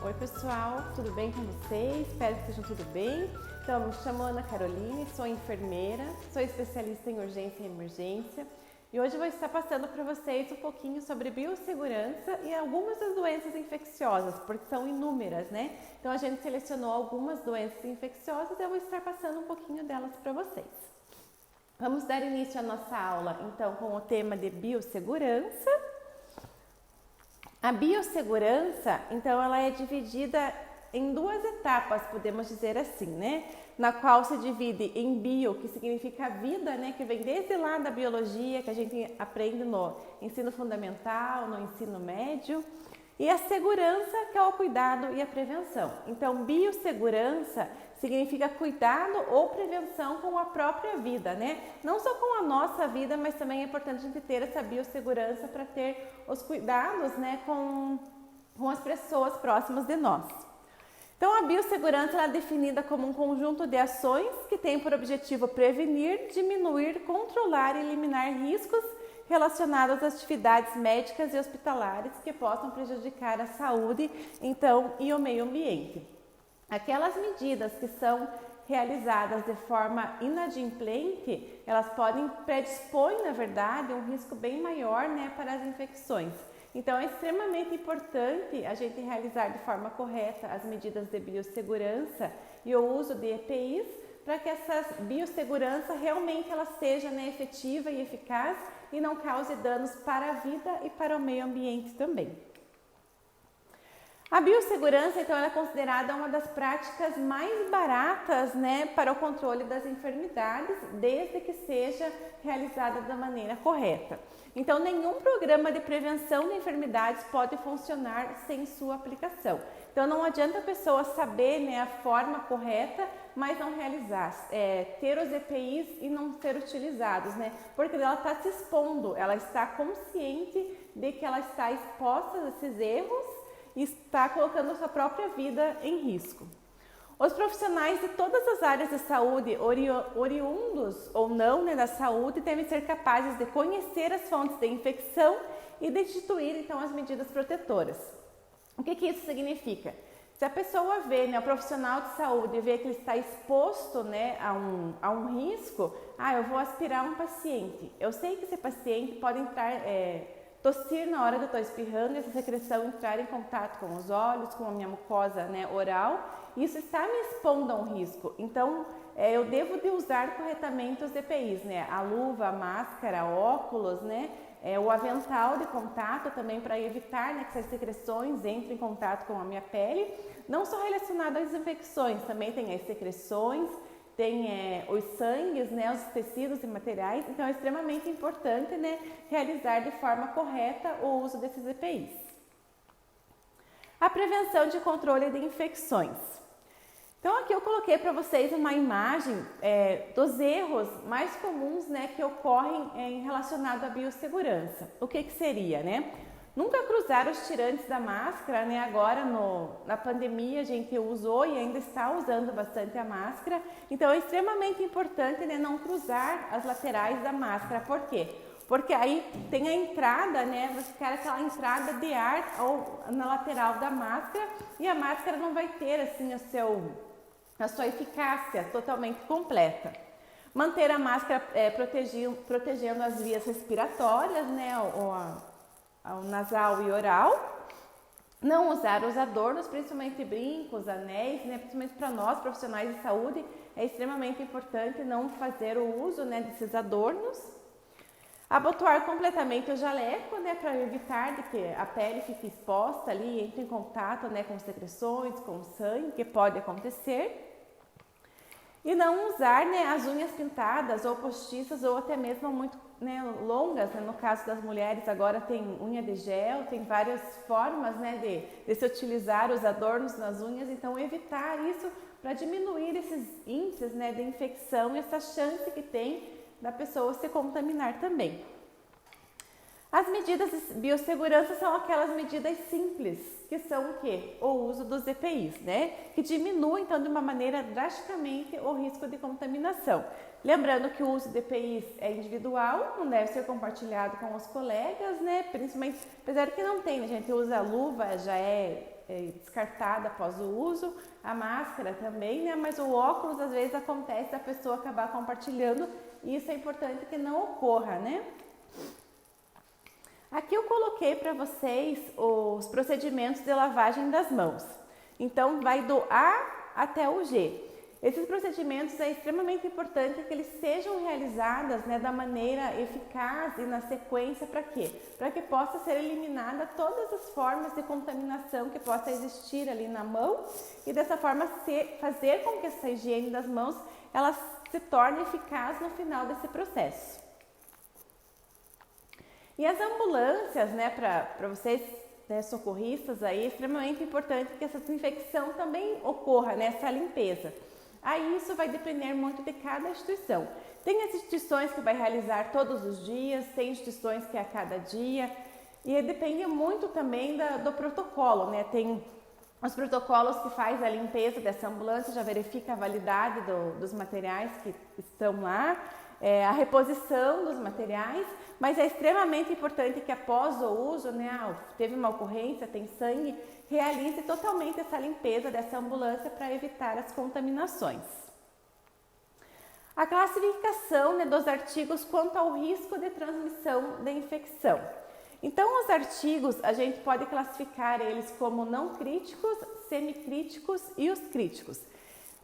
Oi pessoal, tudo bem com vocês? Espero que estejam tudo bem. Então, me chamo Ana Caroline, sou enfermeira, sou especialista em urgência e emergência e hoje eu vou estar passando para vocês um pouquinho sobre biossegurança e algumas das doenças infecciosas, porque são inúmeras, né? Então a gente selecionou algumas doenças infecciosas e eu vou estar passando um pouquinho delas para vocês. Vamos dar início à nossa aula então com o tema de biossegurança. A biossegurança, então, ela é dividida em duas etapas, podemos dizer assim, né? Na qual se divide em bio, que significa vida, né? Que vem desde lá da biologia, que a gente aprende no ensino fundamental, no ensino médio. E a segurança, que é o cuidado e a prevenção. Então, biossegurança significa cuidado ou prevenção com a própria vida, né? Não só com a nossa vida, mas também é importante a gente ter essa biossegurança para ter os cuidados, né, com as pessoas próximas de nós. Então, a biossegurança ela é definida como um conjunto de ações que tem por objetivo prevenir, diminuir, controlar e eliminar riscos relacionados às atividades médicas e hospitalares que possam prejudicar a saúde, então, e o meio ambiente. Aquelas medidas que são realizadas de forma inadimplente, elas podem predispor, na verdade, um risco bem maior, né, para as infecções. Então, é extremamente importante a gente realizar de forma correta as medidas de biossegurança e o uso de EPIs para que essa biossegurança realmente ela seja, né, efetiva e eficaz e não cause danos para a vida e para o meio ambiente também. A biossegurança, então, ela é considerada uma das práticas mais baratas, né, para o controle das enfermidades, desde que seja realizada da maneira correta. Então, nenhum programa de prevenção de enfermidades pode funcionar sem sua aplicação. Então, não adianta a pessoa saber, né, a forma correta, mas não realizar, ter os EPIs e não ser utilizados, né, porque ela está se expondo, ela está consciente de que ela está exposta a esses erros e está colocando a sua própria vida em risco. Os profissionais de todas as áreas de saúde, oriundos ou não, né, da saúde, devem ser capazes de conhecer as fontes de infecção e de instituir, então, as medidas protetoras. O que isso significa? Se a pessoa vê, né, o profissional de saúde vê que ele está exposto, né, a um risco, eu vou aspirar um paciente. Eu sei que esse paciente pode entrar... tossir na hora que eu estou espirrando, essa secreção entrar em contato com os olhos, com a minha mucosa, né, oral, isso está me expondo a um risco. Então, eu devo de usar corretamente os EPIs, né, a luva, a máscara, óculos, né, o avental de contato também para evitar, né, que essas secreções entrem em contato com a minha pele, não só relacionado às infecções, também tem as secreções, tem os sangues, né, os tecidos e materiais, então é extremamente importante, né, realizar de forma correta o uso desses EPIs. A prevenção de controle de infecções. Então aqui eu coloquei para vocês uma imagem dos erros mais comuns, né, que ocorrem relacionado à biossegurança. O que seria, né? Nunca cruzar os tirantes da máscara, né? Agora na pandemia a gente usou e ainda está usando bastante a máscara, então é extremamente importante, né, não cruzar as laterais da máscara. Por quê? Porque aí tem a entrada, né, vai ficar aquela entrada de ar na lateral da máscara e a máscara não vai ter assim a sua eficácia totalmente completa. Manter a máscara protegendo as vias respiratórias, né, ao nasal e oral, não usar os adornos, principalmente brincos, anéis, né, principalmente para nós profissionais de saúde, é extremamente importante não fazer o uso, né, desses adornos. Abotoar completamente o jaleco, né, para evitar de que a pele fique exposta ali, entre em contato, né, com secreções, com sangue, que pode acontecer. E não usar, né, as unhas pintadas ou postiças ou até mesmo muito, né, longas, né? No caso das mulheres agora tem unha de gel, tem várias formas, né, de se utilizar os adornos nas unhas, então evitar isso para diminuir esses índices, né, de infecção e essa chance que tem da pessoa se contaminar também. As medidas de biossegurança são aquelas medidas simples, que são o quê? O uso dos EPIs, né? Que diminuem, então, de uma maneira drasticamente o risco de contaminação. Lembrando que o uso de EPIs é individual, não deve ser compartilhado com os colegas, né? Principalmente, apesar que não tem, a gente usa a luva, já é descartada após o uso, a máscara também, né? Mas o óculos às vezes acontece da pessoa acabar compartilhando e isso é importante que não ocorra, né? Aqui eu coloquei para vocês os procedimentos de lavagem das mãos. Então vai do A até o G. Esses procedimentos é extremamente importante que eles sejam realizados, né, da maneira eficaz e na sequência para quê? Para que possa ser eliminada todas as formas de contaminação que possa existir ali na mão e dessa forma fazer com que essa higiene das mãos ela se torne eficaz no final desse processo. E as ambulâncias, né, para vocês, né, socorristas, aí, é extremamente importante que essa desinfecção também ocorra, né, essa limpeza. Aí isso vai depender muito de cada instituição. Tem as instituições que vai realizar todos os dias, tem instituições que é a cada dia, e depende muito também do protocolo, né? Tem os protocolos que faz a limpeza dessa ambulância, já verifica a validade dos materiais que estão lá, a reposição dos materiais, mas é extremamente importante que após o uso, né, teve uma ocorrência, tem sangue, realize totalmente essa limpeza dessa ambulância para evitar as contaminações. A classificação, né, dos artigos quanto ao risco de transmissão da infecção. Então, os artigos, a gente pode classificar eles como não críticos, semicríticos e os críticos.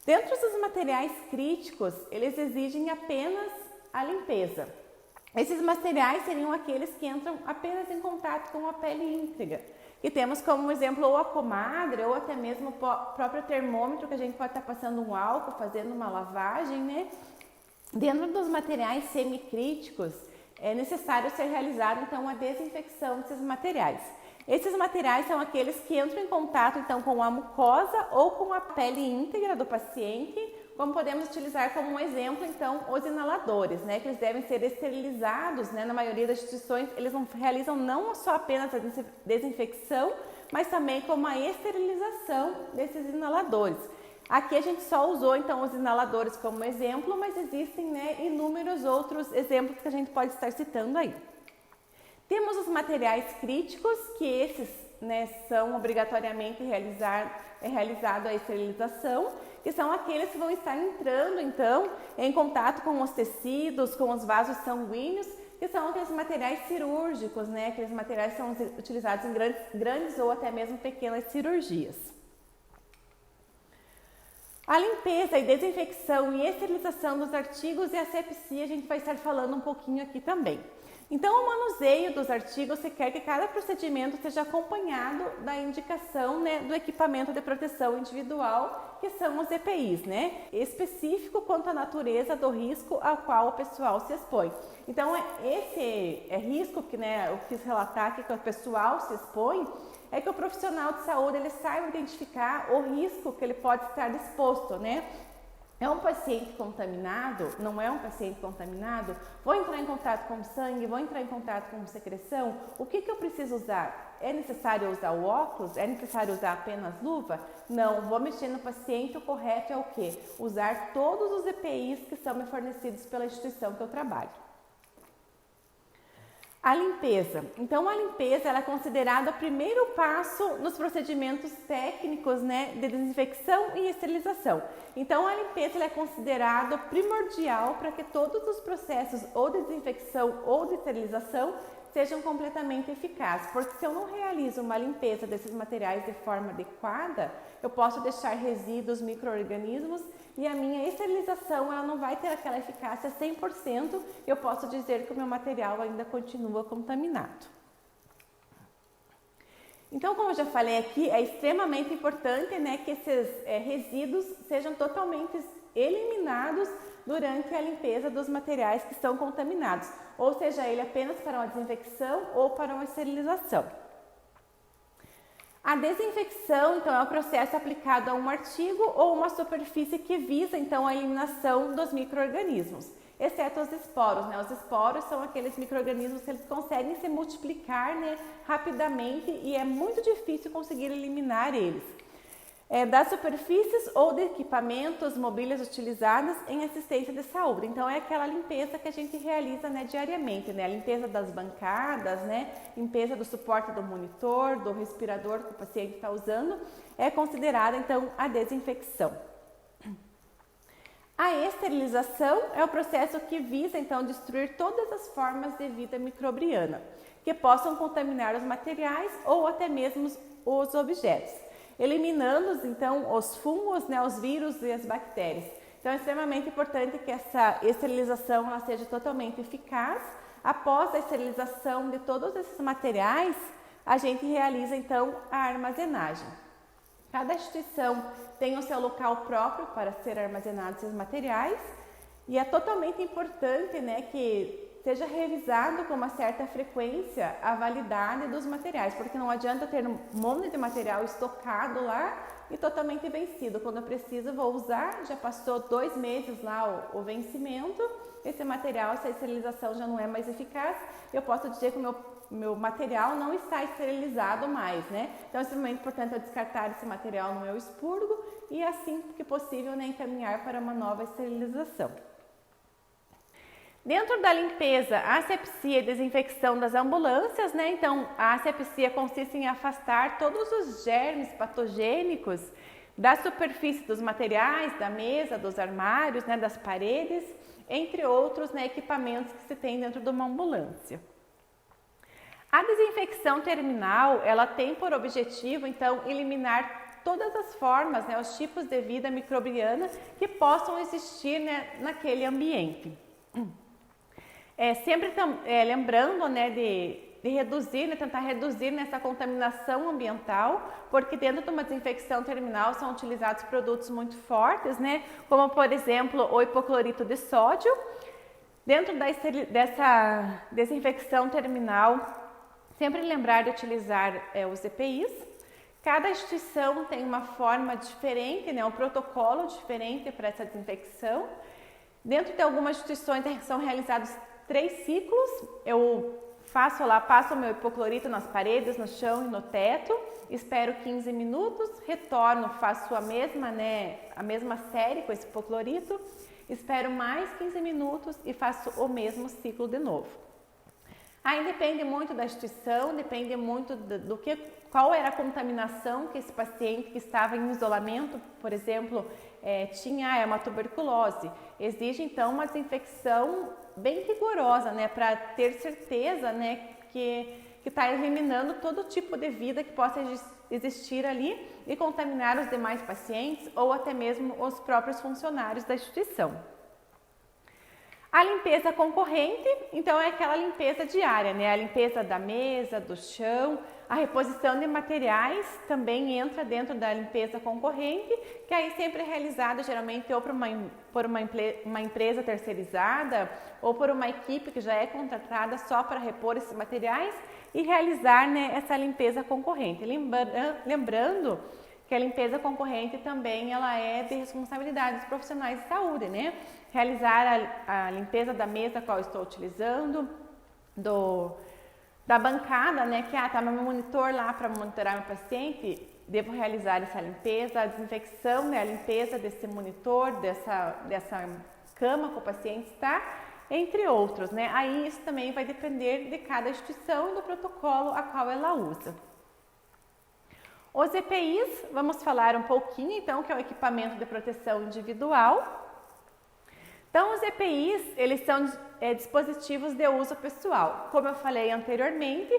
Dentro dos materiais críticos, eles exigem apenas a limpeza. Esses materiais seriam aqueles que entram apenas em contato com a pele íntegra. E temos como exemplo ou a comadre ou até mesmo o próprio termômetro que a gente pode estar passando um álcool, fazendo uma lavagem, né? Dentro dos materiais semicríticos, é necessário ser realizada então a desinfecção desses materiais. Esses materiais são aqueles que entram em contato então com a mucosa ou com a pele íntegra do paciente, como podemos utilizar como um exemplo então os inaladores, né, que eles devem ser esterilizados, né, na maioria das instituições eles não realizam não só apenas a desinfecção, mas também como a esterilização desses inaladores. Aqui a gente só usou então os inaladores como exemplo, mas existem, né, inúmeros outros exemplos que a gente pode estar citando aí. Temos os materiais críticos, que esses, né, são obrigatoriamente realizado a esterilização, que são aqueles que vão estar entrando então em contato com os tecidos, com os vasos sanguíneos, que são aqueles materiais cirúrgicos, né, aqueles materiais que são utilizados em grandes ou até mesmo pequenas cirurgias. A limpeza e desinfecção e esterilização dos artigos e asepsia a gente vai estar falando um pouquinho aqui também. Então, o manuseio dos artigos requer que cada procedimento seja acompanhado da indicação, né, do equipamento de proteção individual, que são os EPIs, né, específico quanto à natureza do risco ao qual o pessoal se expõe. Então, esse risco que, né, eu quis relatar aqui que o pessoal se expõe, é que o profissional de saúde ele saiba identificar o risco que ele pode estar exposto, né? É um paciente contaminado? Não é um paciente contaminado? Vou entrar em contato com sangue? Vou entrar em contato com secreção? O que eu preciso usar? É necessário usar o óculos? É necessário usar apenas luva? Não, vou mexer no paciente, o correto é o quê? Usar todos os EPIs que são me fornecidos pela instituição que eu trabalho. A limpeza. Então, a limpeza ela é considerada o primeiro passo nos procedimentos técnicos, né, de desinfecção e esterilização. Então, a limpeza ela é considerada primordial para que todos os processos ou de desinfecção ou de esterilização sejam completamente eficazes, porque se eu não realizo uma limpeza desses materiais de forma adequada, eu posso deixar resíduos, micro-organismos e a minha esterilização ela não vai ter aquela eficácia 100%, eu posso dizer que o meu material ainda continua contaminado. Então, como eu já falei aqui, é extremamente importante, né, que esses resíduos sejam totalmente eliminados durante a limpeza dos materiais que estão contaminados, ou seja, ele apenas para uma desinfecção ou para uma esterilização. A desinfecção, então, é o processo aplicado a um artigo ou uma superfície que visa, então, a eliminação dos micro-organismos, exceto os esporos, né? Os esporos são aqueles micro-organismos que eles conseguem se multiplicar, né, rapidamente e é muito difícil conseguir eliminar eles. das superfícies ou de equipamentos, mobílias utilizadas em assistência de saúde. Então, é aquela limpeza que a gente realiza, né, diariamente, né? A limpeza das bancadas, né? Limpeza do suporte do monitor, do respirador que o paciente está usando, é considerada, então, a desinfecção. A esterilização é o processo que visa, então, destruir todas as formas de vida microbiana que possam contaminar os materiais ou até mesmo os objetos, eliminando, então, os fungos, né, os vírus e as bactérias. Então, é extremamente importante que essa esterilização ela seja totalmente eficaz. Após a esterilização de todos esses materiais, a gente realiza, então, a armazenagem. Cada instituição tem o seu local próprio para ser armazenados esses materiais e é totalmente importante, né, que seja revisado com uma certa frequência a validade dos materiais, porque não adianta ter um monte de material estocado lá e totalmente vencido. Quando eu preciso, vou usar, já passou 2 meses lá o vencimento, esse material, essa esterilização já não é mais eficaz, eu posso dizer que o meu material não está esterilizado mais, né? Então, é extremamente importante eu descartar esse material no meu expurgo e, assim que possível, né, encaminhar para uma nova esterilização. Dentro da limpeza, asepsia e desinfecção das ambulâncias, né? Então, a asepsia consiste em afastar todos os germes patogênicos da superfície dos materiais, da mesa, dos armários, né, das paredes, entre outros, né, equipamentos que se tem dentro de uma ambulância. A desinfecção terminal, ela tem por objetivo, então, eliminar todas as formas, né, os tipos de vida microbiana que possam existir, né, naquele ambiente. Sempre lembrando, né, de reduzir, né, tentar reduzir nessa contaminação ambiental, porque dentro de uma desinfecção terminal são utilizados produtos muito fortes, né, como por exemplo o hipoclorito de sódio. Dentro dessa desinfecção terminal, sempre lembrar de utilizar os EPIs. Cada instituição tem uma forma diferente, né, um protocolo diferente para essa desinfecção. Dentro de algumas instituições são realizados 3 ciclos. Eu passo o meu hipoclorito nas paredes, no chão e no teto, espero 15 minutos, retorno, faço a mesma série com esse hipoclorito, espero mais 15 minutos e faço o mesmo ciclo de novo. Aí depende muito da instituição, depende muito qual era a contaminação que esse paciente que estava em isolamento, por exemplo, tinha uma tuberculose. Exige então uma desinfecção bem rigorosa, né, para ter certeza, né, que está eliminando todo tipo de vida que possa existir ali e contaminar os demais pacientes ou até mesmo os próprios funcionários da instituição. A limpeza concorrente, então, é aquela limpeza diária, né? A limpeza da mesa, do chão, a reposição de materiais também entra dentro da limpeza concorrente, que aí sempre é realizada geralmente ou por uma empresa terceirizada ou por uma equipe que já é contratada só para repor esses materiais e realizar, né, essa limpeza concorrente. Lembrando que a limpeza concorrente também ela é de responsabilidade dos profissionais de saúde, né? Realizar a limpeza da mesa qual estou utilizando, da bancada, né? Que tá meu monitor lá para monitorar meu paciente, devo realizar essa limpeza, a desinfecção, né? A limpeza desse monitor, dessa cama que o paciente está, entre outros, né? Aí isso também vai depender de cada instituição e do protocolo a qual ela usa. Os EPIs, vamos falar um pouquinho, então, que é o equipamento de proteção individual. Então, os EPIs, eles são dispositivos de uso pessoal. Como eu falei anteriormente,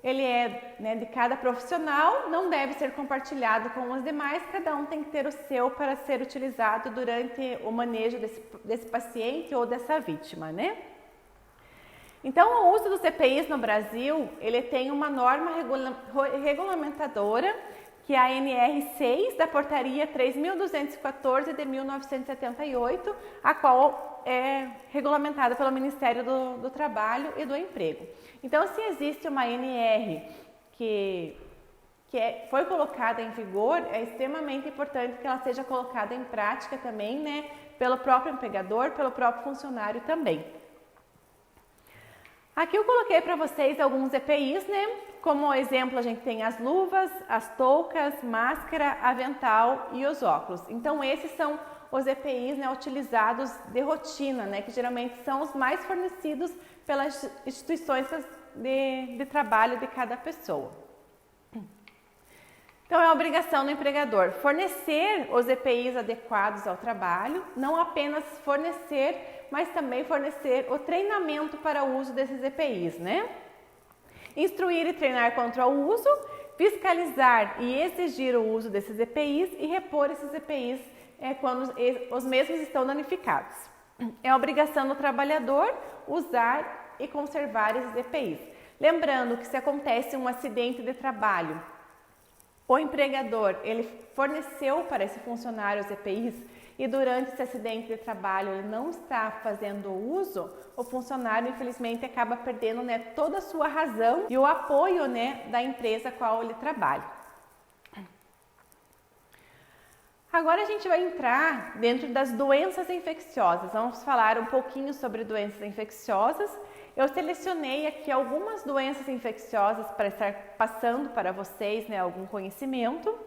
ele é de cada profissional, não deve ser compartilhado com os demais, cada um tem que ter o seu para ser utilizado durante o manejo desse paciente ou dessa vítima, né? Então, o uso dos EPIs no Brasil, ele tem uma norma regulamentadora, que é a NR6 da Portaria 3.214 de 1978, a qual é regulamentada pelo Ministério do Trabalho e do Emprego. Então, se existe uma NR que foi colocada em vigor, é extremamente importante que ela seja colocada em prática também, né, pelo próprio empregador, pelo próprio funcionário também. Aqui eu coloquei para vocês alguns EPIs, né? Como exemplo, a gente tem as luvas, as toucas, máscara, avental e os óculos. Então, esses são os EPIs, né, utilizados de rotina, né, que geralmente são os mais fornecidos pelas instituições de trabalho de cada pessoa. Então, é a obrigação do empregador fornecer os EPIs adequados ao trabalho, não apenas fornecer, mas também fornecer o treinamento para o uso desses EPIs, né? Instruir e treinar contra o uso, fiscalizar e exigir o uso desses EPIs e repor esses EPIs quando os mesmos estão danificados. É a obrigação do trabalhador usar e conservar esses EPIs. Lembrando que se acontece um acidente de trabalho, o empregador ele forneceu para esse funcionário os EPIs e durante esse acidente de trabalho ele não está fazendo uso, o funcionário infelizmente acaba perdendo, né, toda a sua razão e o apoio, né, da empresa a qual ele trabalha. Agora a gente vai entrar dentro das doenças infecciosas. Vamos falar um pouquinho sobre doenças infecciosas. Eu selecionei aqui algumas doenças infecciosas para estar passando para vocês, né, algum conhecimento.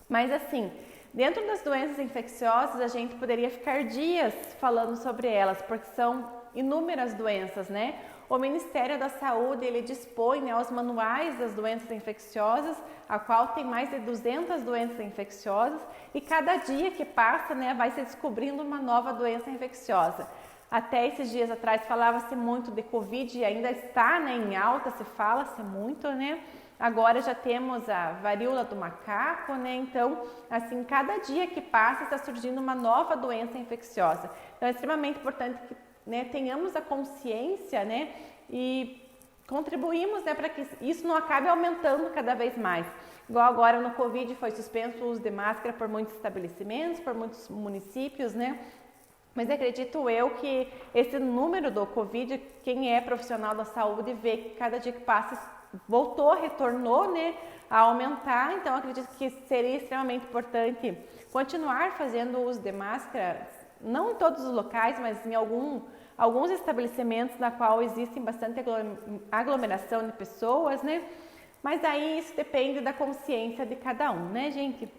Mas assim, dentro das doenças infecciosas, a gente poderia ficar dias falando sobre elas, porque são inúmeras doenças, né? O Ministério da Saúde, ele dispõe, né, os manuais das doenças infecciosas, a qual tem mais de 200 doenças infecciosas, e cada dia que passa, né, vai se descobrindo uma nova doença infecciosa. Até esses dias atrás falava-se muito de Covid e ainda está, né, em alta, se fala-se muito, né? Agora já temos a varíola do macaco, né? Então, assim, cada dia que passa está surgindo uma nova doença infecciosa. Então, é extremamente importante que, né, tenhamos a consciência, né, e contribuímos, né, para que isso não acabe aumentando cada vez mais. Igual agora no Covid foi suspenso o uso de máscara por muitos estabelecimentos, por muitos municípios, né? Mas acredito eu que esse número do Covid, quem é profissional da saúde vê que cada dia que passa retornou, né, a aumentar. Então acredito que seria extremamente importante continuar fazendo uso de máscara, não em todos os locais, mas em alguns estabelecimentos na qual existem bastante aglomeração de pessoas, né? Mas aí isso depende da consciência de cada um, né, gente?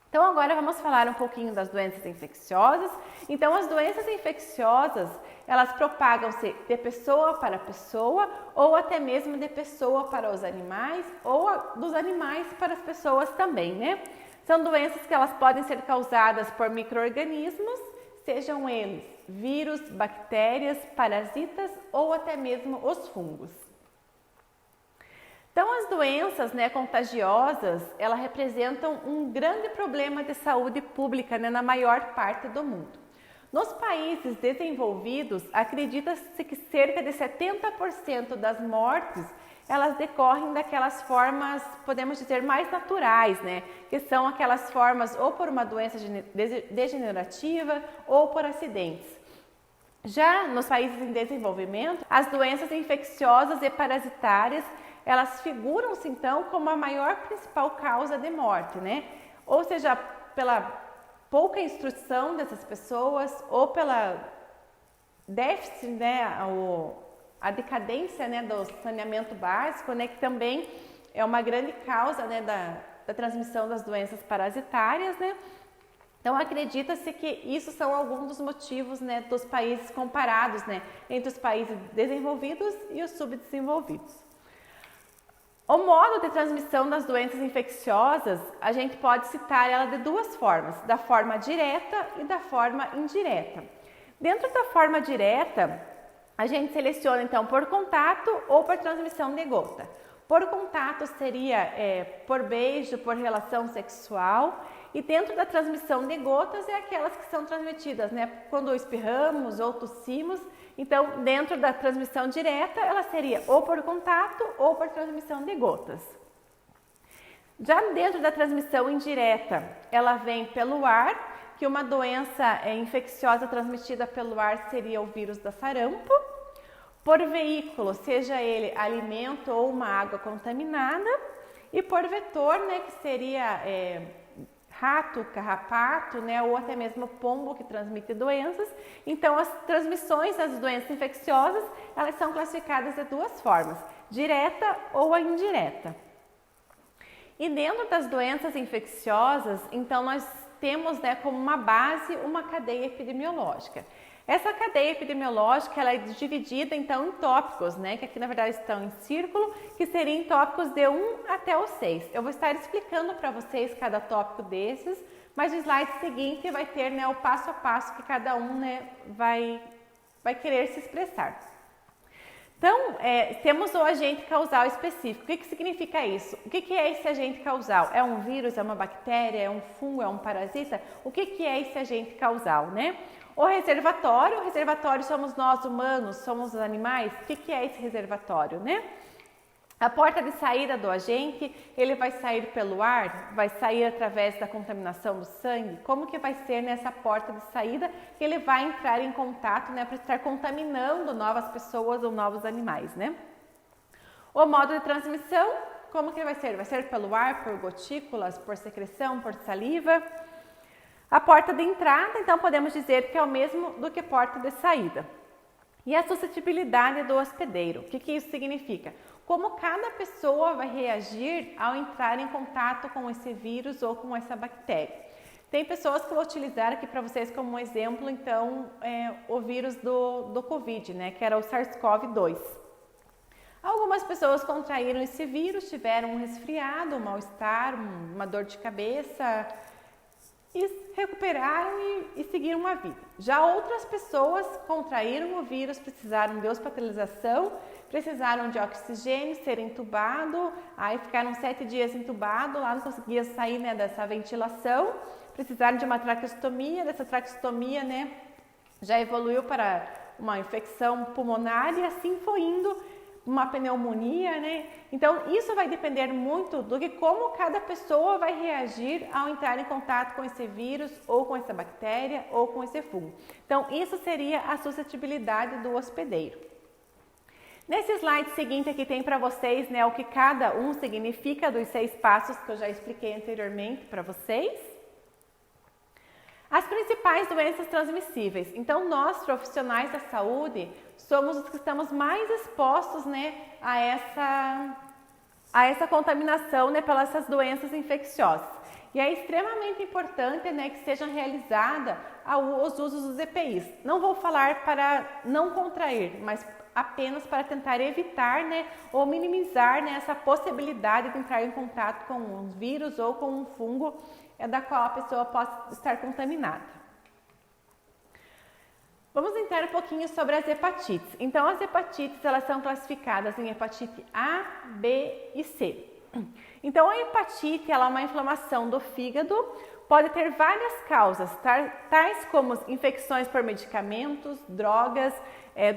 Então agora vamos falar um pouquinho das doenças infecciosas. Então as doenças infecciosas, elas propagam-se de pessoa para pessoa ou até mesmo de pessoa para os animais ou dos animais para as pessoas também, né? São doenças que elas podem ser causadas por micro-organismos, sejam eles vírus, bactérias, parasitas ou até mesmo os fungos. Então, as doenças, né, contagiosas, elas representam um grande problema de saúde pública, né, na maior parte do mundo. Nos países desenvolvidos, acredita-se que cerca de 70% das mortes, elas decorrem daquelas formas, podemos dizer, mais naturais, né, que são aquelas formas ou por uma doença degenerativa ou por acidentes. Já nos países em desenvolvimento, as doenças infecciosas e parasitárias, elas figuram-se então como a maior principal causa de morte, né? Ou seja, pela pouca instrução dessas pessoas ou pela déficit, né, a decadência, né, do saneamento básico, né, que também é uma grande causa, né, da transmissão das doenças parasitárias, né? Então acredita-se que isso são alguns dos motivos, né, dos países comparados, né, entre os países desenvolvidos e os subdesenvolvidos. O modo de transmissão das doenças infecciosas, a gente pode citar ela de duas formas, da forma direta e da forma indireta. Dentro da forma direta, a gente seleciona então por contato ou por transmissão de gota. Por contato seria por beijo, por relação sexual, e dentro da transmissão de gotas é aquelas que são transmitidas, né, quando espirramos ou tossimos. Então, dentro da transmissão direta, ela seria ou por contato ou por transmissão de gotas. Já dentro da transmissão indireta, ela vem pelo ar, que uma doença infecciosa transmitida pelo ar seria o vírus da sarampo. Por veículo, seja ele alimento ou uma água contaminada. E por vetor, né, que seria rato, carrapato, né, ou até mesmo pombo que transmite doenças. Então, as transmissões das doenças infecciosas, elas são classificadas de duas formas. direta ou a indireta. E dentro das doenças infecciosas, então nós temos, né, como uma base uma cadeia epidemiológica. Essa cadeia epidemiológica ela é dividida então em tópicos, né, que aqui na verdade estão em círculo, que seriam tópicos de 1 até o 6. Eu vou estar explicando para vocês cada tópico desses, mas no slide seguinte vai ter, né, o passo a passo que cada um, né, vai querer se expressar. Então, temos o agente causal específico. O que significa isso? O que é esse agente causal? É um vírus, é uma bactéria, é um fungo, é um parasita? O que é esse agente causal, né? O reservatório somos nós humanos, somos os animais. O que é esse reservatório, né? A porta de saída do agente, ele vai sair pelo ar, vai sair através da contaminação do sangue. Como que vai ser nessa porta de saída que ele vai entrar em contato, né, para estar contaminando novas pessoas ou novos animais, né? O modo de transmissão, como que vai ser? Vai ser pelo ar, por gotículas, por secreção, por saliva. A porta de entrada, então podemos dizer que é o mesmo do que porta de saída. E a suscetibilidade do hospedeiro, o que isso significa? Como cada pessoa vai reagir ao entrar em contato com esse vírus ou com essa bactéria. Tem pessoas que eu vou utilizar aqui para vocês como um exemplo, então, o vírus do Covid, né, que era o SARS-CoV-2. Algumas pessoas contraíram esse vírus, tiveram um resfriado, um mal-estar, uma dor de cabeça, e recuperaram e seguiram a vida. Já outras pessoas contraíram o vírus, precisaram de hospitalização, precisaram de oxigênio, ser entubado, aí ficaram 7 dias entubados, lá não conseguia sair, né, dessa ventilação, precisaram de uma traqueostomia, dessa traqueostomia, né, já evoluiu para uma infecção pulmonar e assim foi indo, uma pneumonia, né? Então, isso vai depender muito do que como cada pessoa vai reagir ao entrar em contato com esse vírus ou com essa bactéria ou com esse fungo. Então, isso seria a suscetibilidade do hospedeiro. Nesse slide seguinte aqui tem para vocês, né, o que cada um significa dos 6 passos que eu já expliquei anteriormente para vocês. As principais doenças transmissíveis. Então, nós, profissionais da saúde, somos os que estamos mais expostos, né, a essa contaminação, né, pelas essas doenças infecciosas. E é extremamente importante, né, que sejam realizados os usos dos EPIs. Não vou falar para não contrair, mas apenas para tentar evitar, né, ou minimizar, né, essa possibilidade de entrar em contato com um vírus ou com um fungo da qual a pessoa possa estar contaminada. Vamos entrar um pouquinho sobre as hepatites. Então, as hepatites, elas são classificadas em hepatite A, B e C. Então, a hepatite, ela é uma inflamação do fígado, pode ter várias causas, tais como infecções por medicamentos, drogas,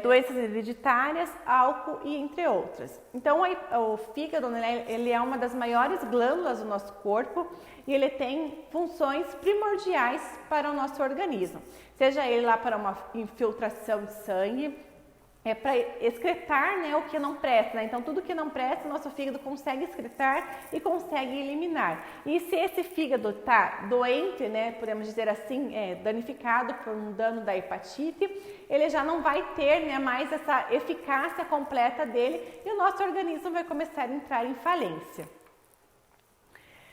doenças hereditárias, álcool e entre outras. Então, o fígado, né, ele é uma das maiores glândulas do nosso corpo e ele tem funções primordiais para o nosso organismo. Seja ele lá para uma infiltração de sangue, para excretar, né, o que não presta, né? Então, tudo que não presta, o nosso fígado consegue excretar e consegue eliminar. E se esse fígado está doente, né, podemos dizer assim, danificado por um dano da hepatite, ele já não vai ter, né, mais essa eficácia completa dele e o nosso organismo vai começar a entrar em falência.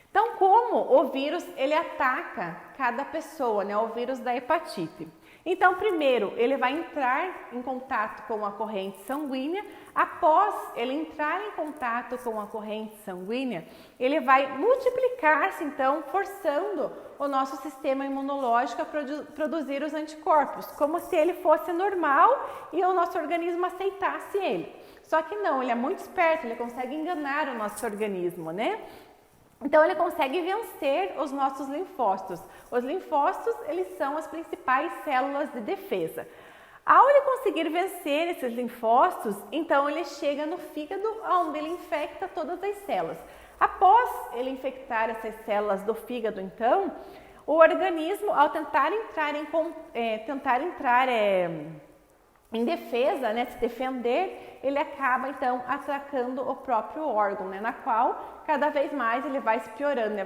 Então, como o vírus, ele ataca cada pessoa, né, o vírus da hepatite? Então, primeiro, ele vai entrar em contato com a corrente sanguínea. Após ele entrar em contato com a corrente sanguínea, ele vai multiplicar-se, então, forçando o nosso sistema imunológico a produzir os anticorpos, como se ele fosse normal e o nosso organismo aceitasse ele. Só que não, ele é muito esperto, ele consegue enganar o nosso organismo, né? Então, ele consegue vencer os nossos linfócitos. Os linfócitos, eles são as principais células de defesa. Ao ele conseguir vencer esses linfócitos, então ele chega no fígado, onde ele infecta todas as células. Após ele infectar essas células do fígado, então, o organismo, ao tentar entrar em defesa, né, se defender, ele acaba então atacando o próprio órgão, né, na qual cada vez mais ele vai se piorando, né,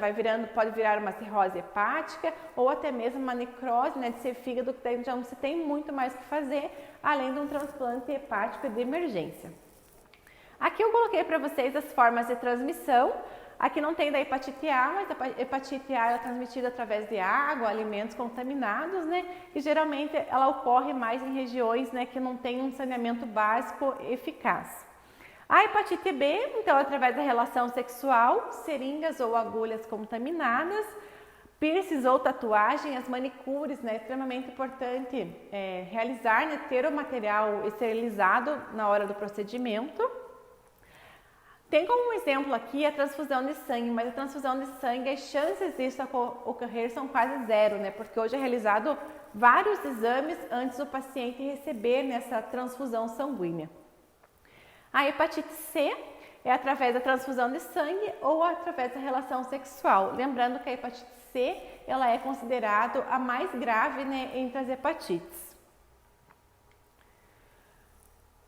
pode virar uma cirrose hepática ou até mesmo uma necrose, né, de ser fígado, que já não se tem muito mais o que fazer, além de um transplante hepático de emergência. Aqui eu coloquei para vocês as formas de transmissão. Aqui não tem da hepatite A, mas a hepatite A é transmitida através de água, alimentos contaminados, né? E geralmente ela ocorre mais em regiões, né, que não tem um saneamento básico eficaz. A hepatite B, então, através da relação sexual, seringas ou agulhas contaminadas, piercings ou tatuagem, as manicures, né, é extremamente importante realizar, né, ter o material esterilizado na hora do procedimento. Tem como exemplo aqui a transfusão de sangue, mas a transfusão de sangue, as chances disso ocorrer são quase zero, né? Porque hoje é realizado vários exames antes do paciente receber nessa transfusão sanguínea. A hepatite C é através da transfusão de sangue ou através da relação sexual. Lembrando que a hepatite C, ela é considerada a mais grave, né, entre as hepatites.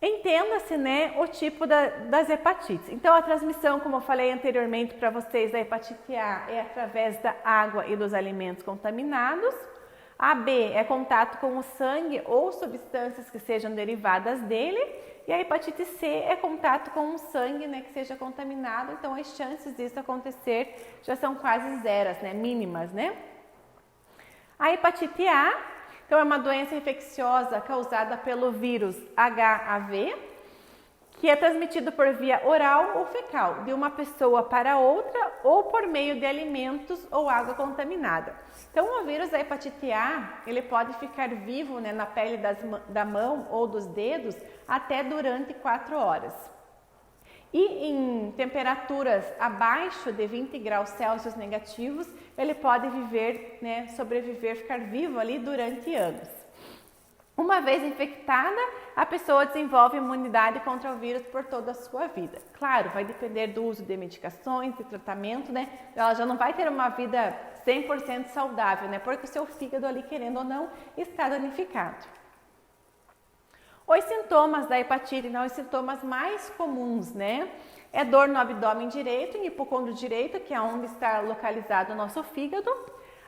Entenda-se, né, o tipo das hepatites. Então, a transmissão, como eu falei anteriormente para vocês, da hepatite A é através da água e dos alimentos contaminados. A B é contato com o sangue ou substâncias que sejam derivadas dele. E a hepatite C é contato com o sangue, né, que seja contaminado. Então, as chances disso acontecer já são quase zeras, né, mínimas, né? A hepatite A, então, é uma doença infecciosa causada pelo vírus HAV, que é transmitido por via oral ou fecal, de uma pessoa para outra ou por meio de alimentos ou água contaminada. Então, o vírus da hepatite A, ele pode ficar vivo, né, na pele da mão ou dos dedos até durante 4 horas. E em temperaturas abaixo de 20 graus Celsius negativos, ele pode viver, né, sobreviver, ficar vivo ali durante anos. Uma vez infectada, a pessoa desenvolve imunidade contra o vírus por toda a sua vida. Claro, vai depender do uso de medicações, de tratamento, né? Ela já não vai ter uma vida 100% saudável, né? Porque o seu fígado ali, querendo ou não, está danificado. Os sintomas da hepatite, não, os sintomas mais comuns, né? É dor no abdômen direito, em hipocôndrio direito, que é onde está localizado o nosso fígado.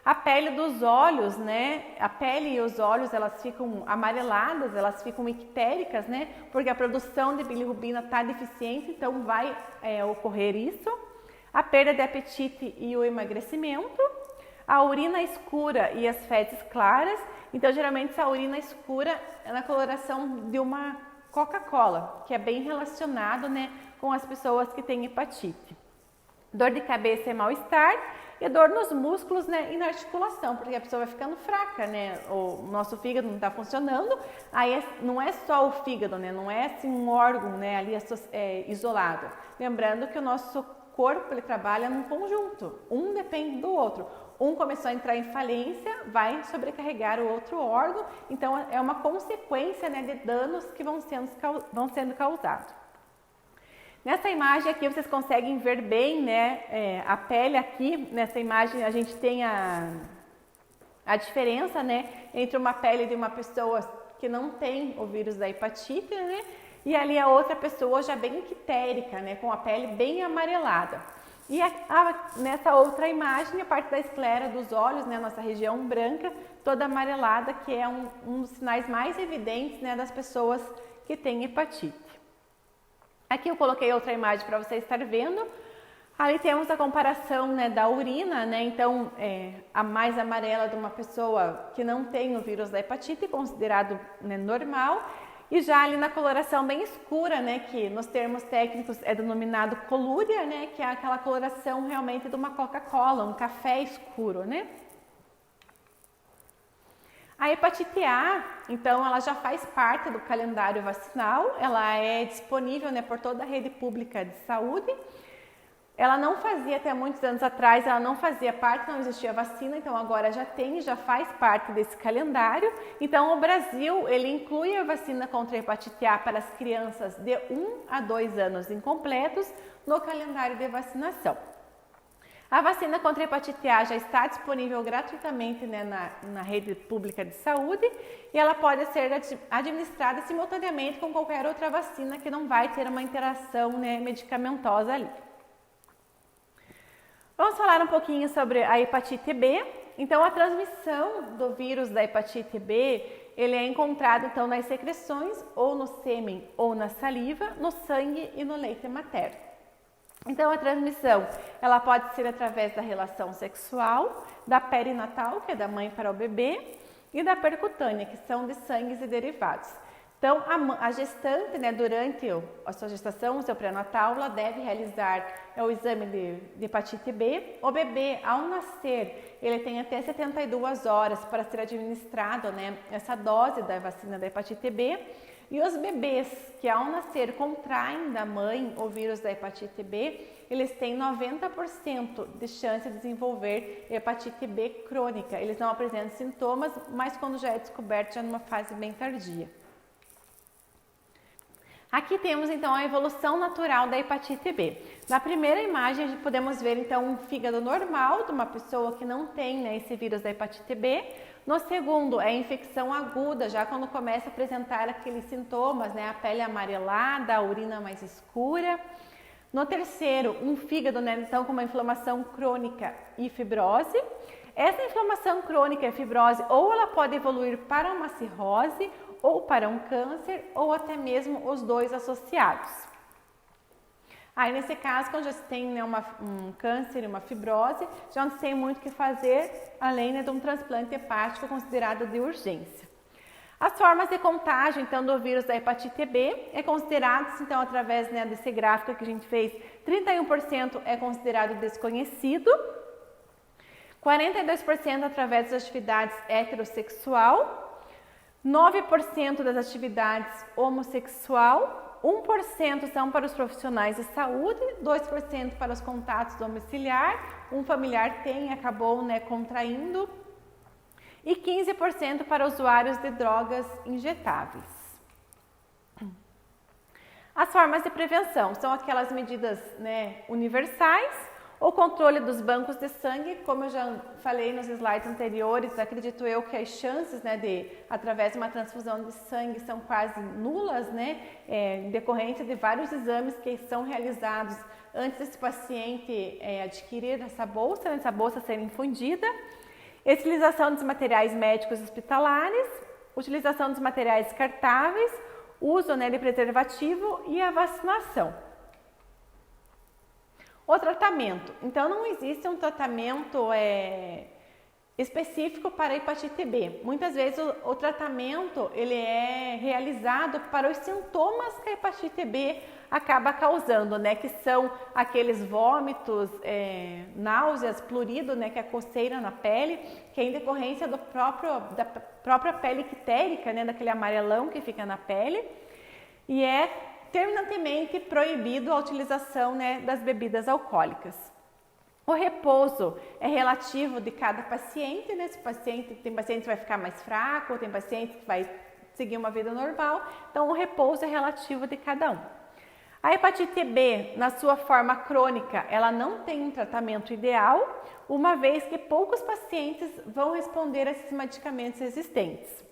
A pele dos olhos, né? A pele e os olhos, elas ficam amareladas, elas ficam ictéricas, né? Porque a produção de bilirrubina está deficiente, então vai ocorrer isso. A perda de apetite e o emagrecimento. A urina escura e as fezes claras. Então, geralmente, essa urina escura é na coloração de uma Coca-Cola, que é bem relacionado, né, com as pessoas que têm hepatite. Dor de cabeça e mal-estar e dor nos músculos, né, e na articulação, porque a pessoa vai ficando fraca, né, o nosso fígado não está funcionando, aí não é só o fígado, né, não é assim um órgão, né, ali isolado. Lembrando que o nosso corpo, ele trabalha num conjunto, um depende do outro. Um começou a entrar em falência, vai sobrecarregar o outro órgão, então é uma consequência, né, de danos que vão sendo causados. Nessa imagem aqui vocês conseguem ver bem, né, a pele aqui, nessa imagem a gente tem a diferença, né, entre uma pele de uma pessoa que não tem o vírus da hepatite, né, e ali a outra pessoa já bem ictérica, né, com a pele bem amarelada. E nessa outra imagem, a parte da esclera dos olhos, né, nossa região branca, toda amarelada, que é um dos sinais mais evidentes, né, das pessoas que têm hepatite. Aqui eu coloquei outra imagem para você estar vendo. Ali temos a comparação, né, da urina, né, então a mais amarela de uma pessoa que não tem o vírus da hepatite, considerado, né, normal. E já ali na coloração bem escura, né, que nos termos técnicos é denominado colúria, né, que é aquela coloração realmente de uma Coca-Cola, um café escuro, né. A hepatite A, então, ela já faz parte do calendário vacinal, ela é disponível, né, por toda a rede pública de saúde. Ela não fazia, até muitos anos atrás, ela não fazia parte, não existia vacina, então agora já tem, já faz parte desse calendário. Então o Brasil, ele inclui a vacina contra a hepatite A para as crianças de 1 a 2 anos incompletos no calendário de vacinação. A vacina contra a hepatite A já está disponível gratuitamente, né, na rede pública de saúde e ela pode ser administrada simultaneamente com qualquer outra vacina que não vai ter uma interação, né, medicamentosa ali. Vamos falar um pouquinho sobre a hepatite B. Então, a transmissão do vírus da hepatite B, ele é encontrado então nas secreções, ou no sêmen ou na saliva, no sangue e no leite materno. Então, a transmissão, ela pode ser através da relação sexual, da perinatal, que é da mãe para o bebê, e da percutânea, que são de sangues e derivados. Então, a gestante, né, durante a sua gestação, o seu pré-natal, ela deve realizar o exame de hepatite B. O bebê, ao nascer, ele tem até 72 horas para ser administrado, né, essa dose da vacina da hepatite B. E os bebês que ao nascer contraem da mãe o vírus da hepatite B, eles têm 90% de chance de desenvolver hepatite B crônica. Eles não apresentam sintomas, mas quando já é descoberto, já numa fase bem tardia. Aqui temos então a evolução natural da hepatite B. Na primeira imagem, a gente podemos ver então um fígado normal de uma pessoa que não tem, né, esse vírus da hepatite B. No segundo, é a infecção aguda, já quando começa a apresentar aqueles sintomas, né, a pele amarelada, a urina mais escura. No terceiro, um fígado, né, então com uma inflamação crônica e fibrose. Essa inflamação crônica e fibrose, ou ela pode evoluir para uma cirrose, ou para um câncer, ou até mesmo os dois associados. Aí, nesse caso, quando já se tem, né, um câncer e uma fibrose, já não se tem muito o que fazer, além, né, de um transplante hepático considerado de urgência. As formas de contágio, então, do vírus da hepatite B é considerado, então, através, né, desse gráfico que a gente fez, 31% é considerado desconhecido, 42% através das atividades heterossexual, 9% das atividades homossexual, 1% são para os profissionais de saúde, 2% para os contatos domiciliar, um familiar tem e acabou, né, contraindo, e 15% para usuários de drogas injetáveis. As formas de prevenção são aquelas medidas, né, universais. O controle dos bancos de sangue, como eu já falei nos slides anteriores, acredito eu que as chances, né, de, através de uma transfusão de sangue, são quase nulas, né, em decorrência de vários exames que são realizados antes desse paciente adquirir essa bolsa ser infundida. Utilização dos materiais médicos hospitalares, utilização dos materiais descartáveis, uso, né, de preservativo e a vacinação. O tratamento. Então, não existe um tratamento específico para a hepatite B. Muitas vezes o tratamento ele é realizado para os sintomas que a hepatite B acaba causando, né? Que são aqueles vômitos, náuseas, prurido, né? Que é a coceira na pele, que é em decorrência da própria pele ictérica, né? Daquele amarelão que fica na pele. E é terminantemente proibido a utilização, né, das bebidas alcoólicas. O repouso é relativo de cada paciente, né? Tem paciente que vai ficar mais fraco, tem paciente que vai seguir uma vida normal, então o repouso é relativo de cada um. A hepatite B, na sua forma crônica, ela não tem um tratamento ideal, uma vez que poucos pacientes vão responder a esses medicamentos existentes.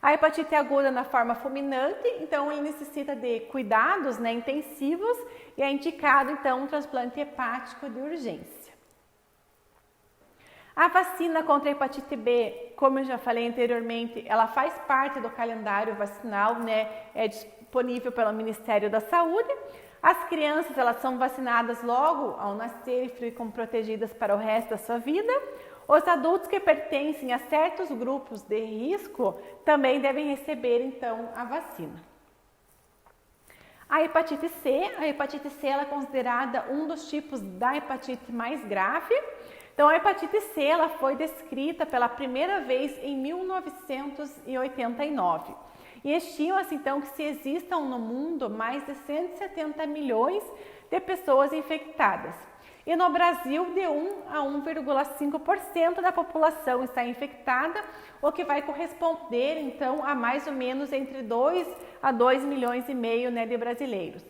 A hepatite aguda na forma fulminante, então ele necessita de cuidados, né, intensivos e é indicado então um transplante hepático de urgência. A vacina contra a hepatite B, como eu já falei anteriormente, ela faz parte do calendário vacinal, né, é disponível pelo Ministério da Saúde. As crianças, elas são vacinadas logo ao nascer e ficam protegidas para o resto da sua vida. Os adultos que pertencem a certos grupos de risco também devem receber, então, a vacina. A hepatite C ela é considerada um dos tipos da hepatite mais grave. Então, a hepatite C ela foi descrita pela primeira vez em 1989. E estima-se, então, que se existam no mundo mais de 170 milhões de pessoas infectadas. E no Brasil, de 1 a 1,5% da população está infectada, o que vai corresponder, então, a mais ou menos entre 2 a 2 milhões e meio, né, de brasileiros.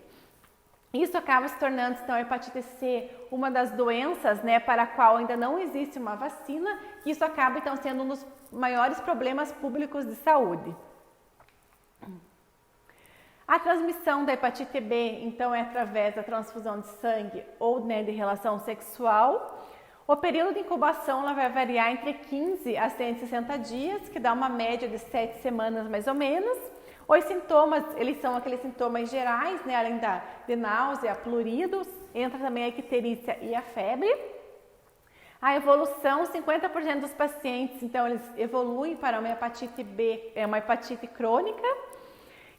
Isso acaba se tornando, então, a hepatite C uma das doenças, né, para a qual ainda não existe uma vacina, e isso acaba, então, sendo um dos maiores problemas públicos de saúde. A transmissão da hepatite B, então, é através da transfusão de sangue ou, né, de relação sexual. O período de incubação ela vai variar entre 15 a 160 dias, que dá uma média de 7 semanas mais ou menos. Os sintomas, eles são aqueles sintomas gerais, né? Além de náusea, pruridos, entra também a icterícia e a febre. A evolução, 50% dos pacientes, então, eles evoluem para uma hepatite B, uma hepatite crônica.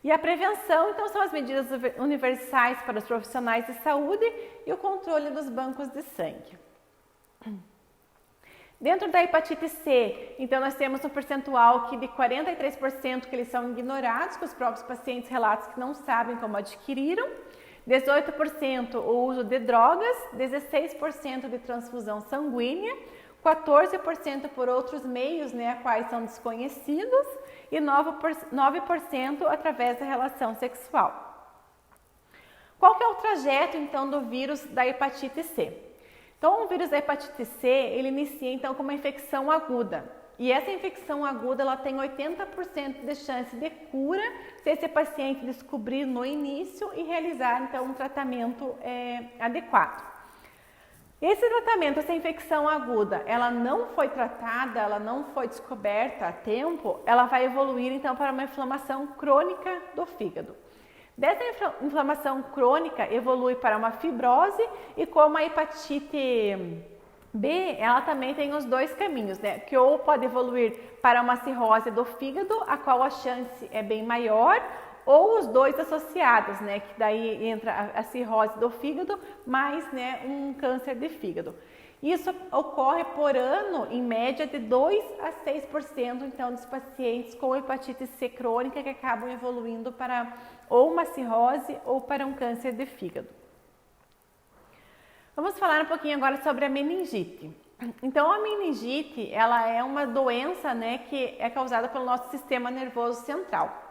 E a prevenção, então, são as medidas universais para os profissionais de saúde e o controle dos bancos de sangue. Dentro da hepatite C, então, nós temos um percentual que de 43% que eles são ignorados, que os próprios pacientes relatam que não sabem como adquiriram. 18% o uso de drogas, 16% de transfusão sanguínea, 14% por outros meios, né, quais são desconhecidos, e 9% através da relação sexual. Qual que é o trajeto, então, do vírus da hepatite C? Então, o vírus da hepatite C, ele inicia, então, com uma infecção aguda. E essa infecção aguda, ela tem 80% de chance de cura se esse paciente descobrir no início e realizar, então, um tratamento adequado. Esse tratamento, essa infecção aguda, ela não foi tratada, ela não foi descoberta a tempo, ela vai evoluir, então, para uma inflamação crônica do fígado. Dessa inflamação crônica, evolui para uma fibrose e como a hepatite B, ela também tem os dois caminhos, né? Que ou pode evoluir para uma cirrose do fígado, a qual a chance é bem maior, ou os dois associados, né? Que daí entra a cirrose do fígado mais, né, um câncer de fígado. Isso ocorre por ano, em média, de 2 a 6%, então, dos pacientes com hepatite C crônica que acabam evoluindo para ou uma cirrose ou para um câncer de fígado. Vamos falar um pouquinho agora sobre a meningite. Então, a meningite, ela é uma doença, né, que é causada pelo nosso sistema nervoso central.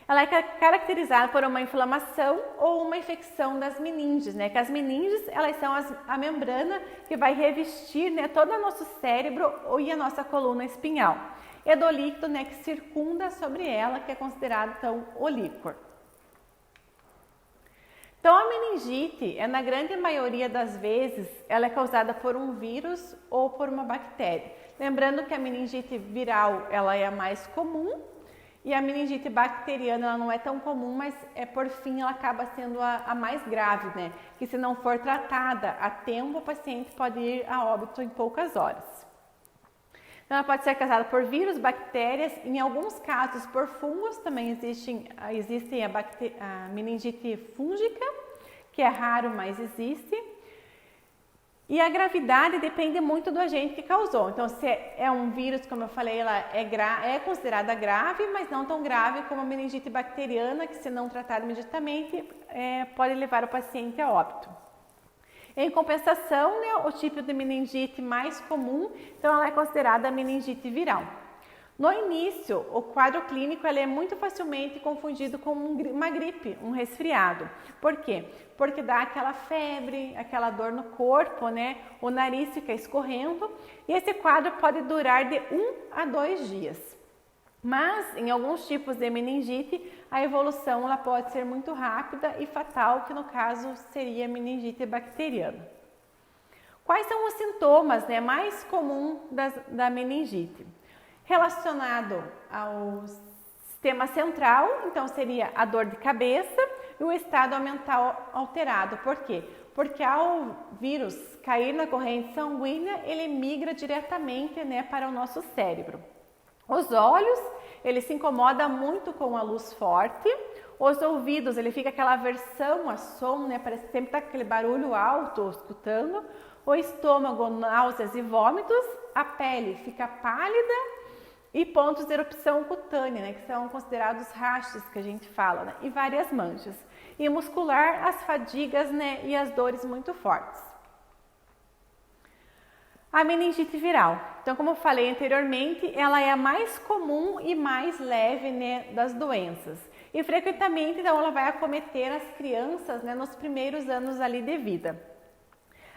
Ela é caracterizada por uma inflamação ou uma infecção das meninges, né? Que as meninges, elas são a membrana que vai revestir, né, todo o nosso cérebro e a nossa coluna espinhal. E do líquido, né, que circunda sobre ela, que é considerado, então, o líquor. Então, a meningite, na grande maioria das vezes, ela é causada por um vírus ou por uma bactéria. Lembrando que a meningite viral, ela é a mais comum, e a meningite bacteriana, ela não é tão comum, mas por fim ela acaba sendo a mais grave, né? Que se não for tratada a tempo, o paciente pode ir a óbito em poucas horas. Então, ela pode ser causada por vírus, bactérias, em alguns casos por fungos, também existe a meningite fúngica, que é raro, mas existe. E a gravidade depende muito do agente que causou. Então, se é um vírus, como eu falei, ela é considerada grave, mas não tão grave como a meningite bacteriana, que se não tratada imediatamente, pode levar o paciente a óbito. Em compensação, né, o tipo de meningite mais comum, então ela é considerada a meningite viral. No início, o quadro clínico ele é muito facilmente confundido com uma gripe, um resfriado. Por quê? Porque dá aquela febre, aquela dor no corpo, né? O nariz fica escorrendo e esse quadro pode durar de 1 a 2 dias. Mas, em alguns tipos de meningite, a evolução ela pode ser muito rápida e fatal, que no caso seria a meningite bacteriana. Quais são os sintomas, né, mais comuns da meningite? Relacionado ao sistema central, então seria a dor de cabeça e o estado mental alterado. Por quê? Porque ao vírus cair na corrente sanguínea, ele migra diretamente, né, para o nosso cérebro. Os olhos, ele se incomoda muito com a luz forte. Os ouvidos, ele fica aquela aversão a som, né, parece sempre estar aquele barulho alto, escutando. O estômago, náuseas e vômitos. A pele fica pálida. E pontos de erupção cutânea, né, que são considerados rachos, que a gente fala, né, e várias manchas. E muscular, as fadigas, né, e as dores muito fortes. A meningite viral. Então, como eu falei anteriormente, ela é a mais comum e mais leve, né, das doenças. E frequentemente, então, ela vai acometer as crianças, né, nos primeiros anos ali de vida.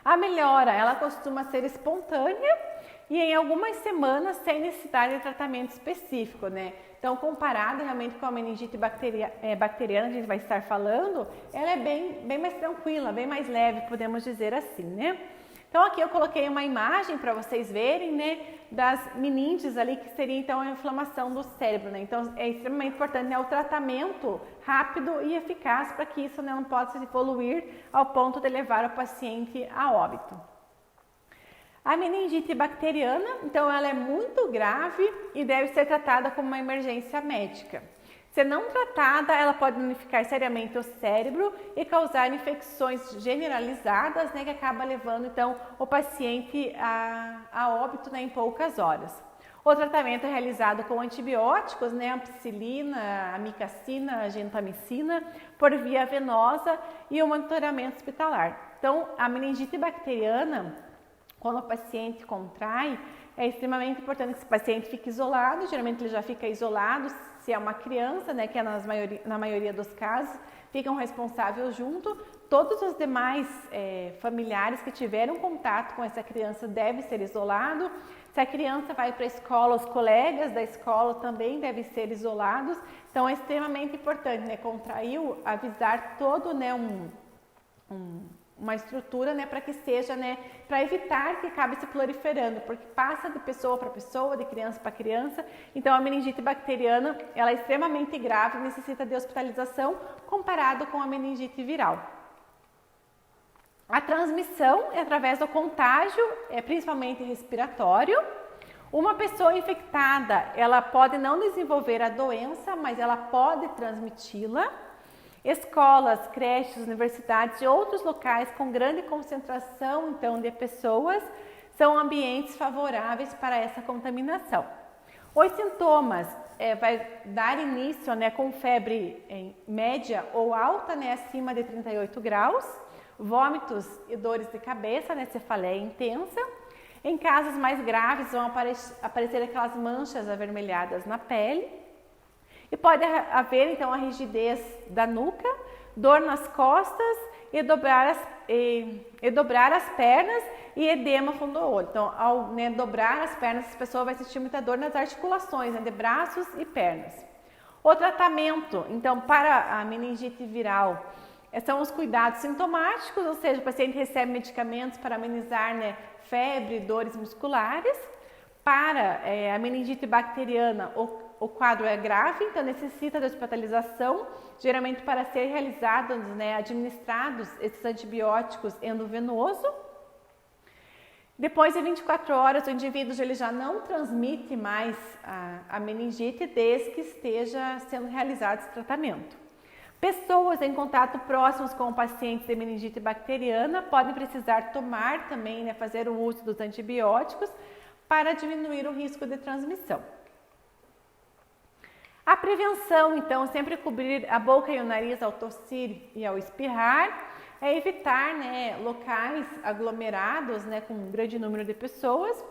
A melhora, ela costuma ser espontânea e em algumas semanas sem necessidade de tratamento específico, né? Então, comparado realmente com a meningite bacteriana que a gente vai estar falando, ela é bem mais tranquila, bem mais leve, podemos dizer assim, né? Então aqui eu coloquei uma imagem para vocês verem, né, das meninges ali, que seria então a inflamação do cérebro, né? Então é extremamente importante, né, o tratamento rápido e eficaz para que isso, né, não possa evoluir ao ponto de levar o paciente a óbito. A meningite bacteriana, então ela é muito grave e deve ser tratada como uma emergência médica. Se não tratada, ela pode danificar seriamente o cérebro e causar infecções generalizadas, né, que acaba levando então o paciente a óbito, né, em poucas horas. O tratamento é realizado com antibióticos, né, ampicilina, amicacina, gentamicina, por via venosa e o monitoramento hospitalar. Então, a meningite bacteriana, quando o paciente contrai, é extremamente importante que esse paciente fique isolado. Geralmente ele já fica isolado, se é uma criança, né, que é na maioria dos casos, ficam responsáveis junto. Todos os demais familiares que tiveram contato com essa criança devem ser isolados. Se a criança vai para a escola, os colegas da escola também devem ser isolados. Então é extremamente importante, né, contraiu, avisar todo, né, uma estrutura, né, para que seja, né, para evitar que acabe se proliferando, porque passa de pessoa para pessoa, de criança para criança. Então a meningite bacteriana, ela é extremamente grave, necessita de hospitalização comparado com a meningite viral. A transmissão é através do contágio, principalmente respiratório. Uma pessoa infectada, ela pode não desenvolver a doença, mas ela pode transmiti-la. Escolas, creches, universidades e outros locais com grande concentração, então, de pessoas, são ambientes favoráveis para essa contaminação. Os sintomas vai dar início, né, com febre média ou alta, né, acima de 38 graus, vômitos e dores de cabeça, né, cefaleia intensa. Em casos mais graves vão aparecer aquelas manchas avermelhadas na pele. E pode haver, então, a rigidez da nuca, dor nas costas e dobrar as pernas e edema fundo do olho. Então, ao, né, dobrar as pernas, a pessoa vai sentir muita dor nas articulações, né, de braços e pernas. O tratamento, então, para a meningite viral, são os cuidados sintomáticos, ou seja, o paciente recebe medicamentos para amenizar, né, febre, dores musculares. Para a meningite bacteriana, o quadro é grave, então necessita de hospitalização, geralmente para ser realizados, né, administrados esses antibióticos endovenoso. Depois de 24 horas, o indivíduo ele já não transmite mais a meningite desde que esteja sendo realizado esse tratamento. Pessoas em contato próximos com pacientes de meningite bacteriana podem precisar tomar também, né, fazer o uso dos antibióticos para diminuir o risco de transmissão. A prevenção, então, sempre cobrir a boca e o nariz ao tossir e ao espirrar, é evitar, né, locais aglomerados, né, com um grande número de pessoas,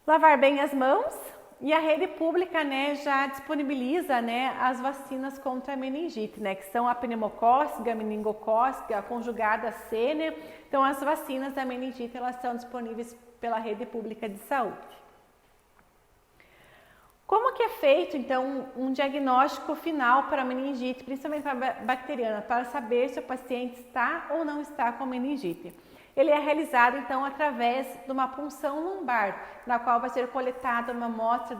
lavar bem as mãos, e a rede pública, né, já disponibiliza, né, as vacinas contra a meningite, né, que são a pneumocócica, a meningocócica, a conjugada C, né? Então as vacinas da meningite elas são disponíveis pela rede pública de saúde. Como que é feito, então, um diagnóstico final para a meningite, principalmente para a bacteriana, para saber se o paciente está ou não está com meningite? Ele é realizado, então, através de uma punção lombar, na qual vai ser coletada uma amostra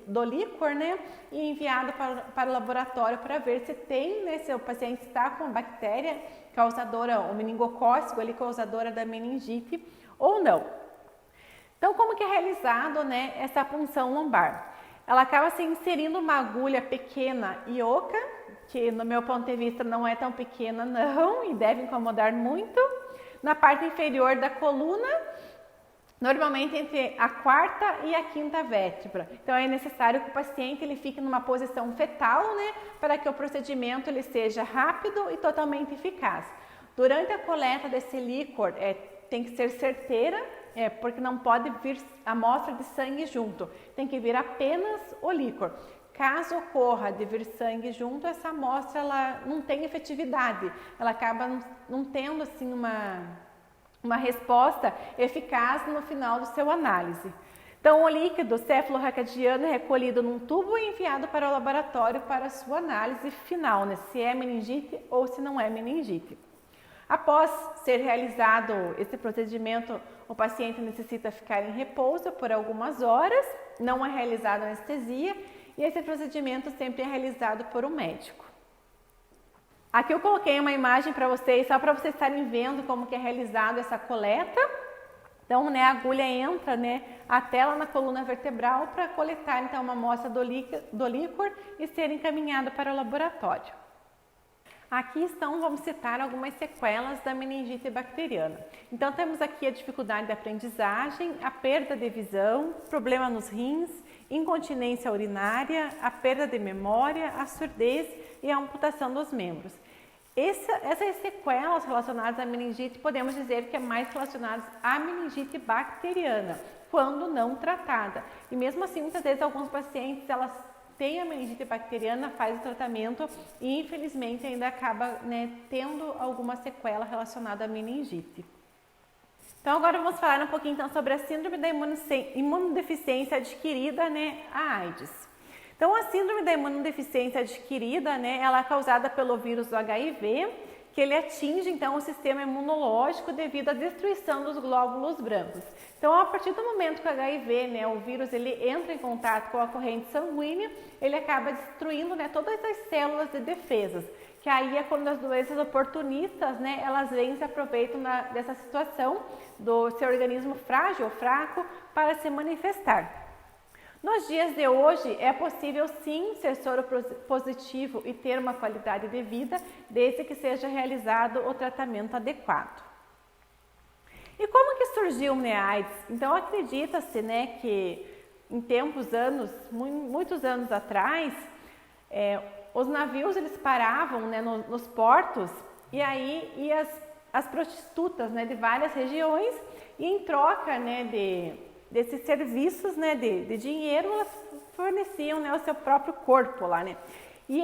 do líquor, né, e enviado para o laboratório para ver se tem, né, se o paciente está com a bactéria causadora, o meningocócico, ali, causadora da meningite, ou não. Então, como que é realizado, né, essa punção lombar? Ela acaba se inserindo uma agulha pequena e oca, que no meu ponto de vista não é tão pequena não, e deve incomodar muito, na parte inferior da coluna, normalmente entre a quarta e a quinta vértebra. Então é necessário que o paciente ele fique numa posição fetal, né, para que o procedimento ele seja rápido e totalmente eficaz. Durante a coleta desse líquor, tem que ser certeira, porque não pode vir amostra de sangue junto, tem que vir apenas o líquor. Caso ocorra de vir sangue junto, essa amostra ela não tem efetividade, ela acaba não tendo assim uma resposta eficaz no final do seu análise. Então o líquido cefalorraquidiano é recolhido num tubo e enviado para o laboratório para a sua análise final, né, se é meningite ou se não é meningite. Após ser realizado esse procedimento, o paciente necessita ficar em repouso por algumas horas, não é realizada anestesia e esse procedimento sempre é realizado por um médico. Aqui eu coloquei uma imagem para vocês, só para vocês estarem vendo como que é realizada essa coleta. Então, né, a agulha entra, né, até lá na coluna vertebral para coletar então uma amostra do líquor e ser encaminhada para o laboratório. Aqui estão, vamos citar algumas sequelas da meningite bacteriana. Então, temos aqui a dificuldade de aprendizagem, a perda de visão, problema nos rins, incontinência urinária, a perda de memória, a surdez e a amputação dos membros. Essas sequelas relacionadas à meningite podemos dizer que é mais relacionadas à meningite bacteriana, quando não tratada. E mesmo assim, muitas vezes alguns pacientes elas têm a meningite bacteriana, faz o tratamento e infelizmente ainda acaba, né, tendo alguma sequela relacionada à meningite. Então agora vamos falar um pouquinho então, sobre a síndrome da imunodeficiência adquirida, né, a AIDS. Então, a síndrome da imunodeficiência adquirida, né, ela é causada pelo vírus do HIV, que ele atinge, então, o sistema imunológico devido à destruição dos glóbulos brancos. Então, a partir do momento que o HIV, né, o vírus, ele entra em contato com a corrente sanguínea, ele acaba destruindo, né, todas as células de defesas, que aí é quando as doenças oportunistas, né, elas vêm e se aproveitam dessa situação do seu organismo frágil ou fraco para se manifestar. Nos dias de hoje, é possível sim ser soro positivo e ter uma qualidade de vida, desde que seja realizado o tratamento adequado. E como que surgiu a AIDS? Então, acredita-se, né, que em muitos anos atrás, os navios eles paravam, né, nos portos e aí as prostitutas, né, de várias regiões e em troca, né, desses serviços, né, de dinheiro, elas forneciam, né, o seu próprio corpo lá, né? E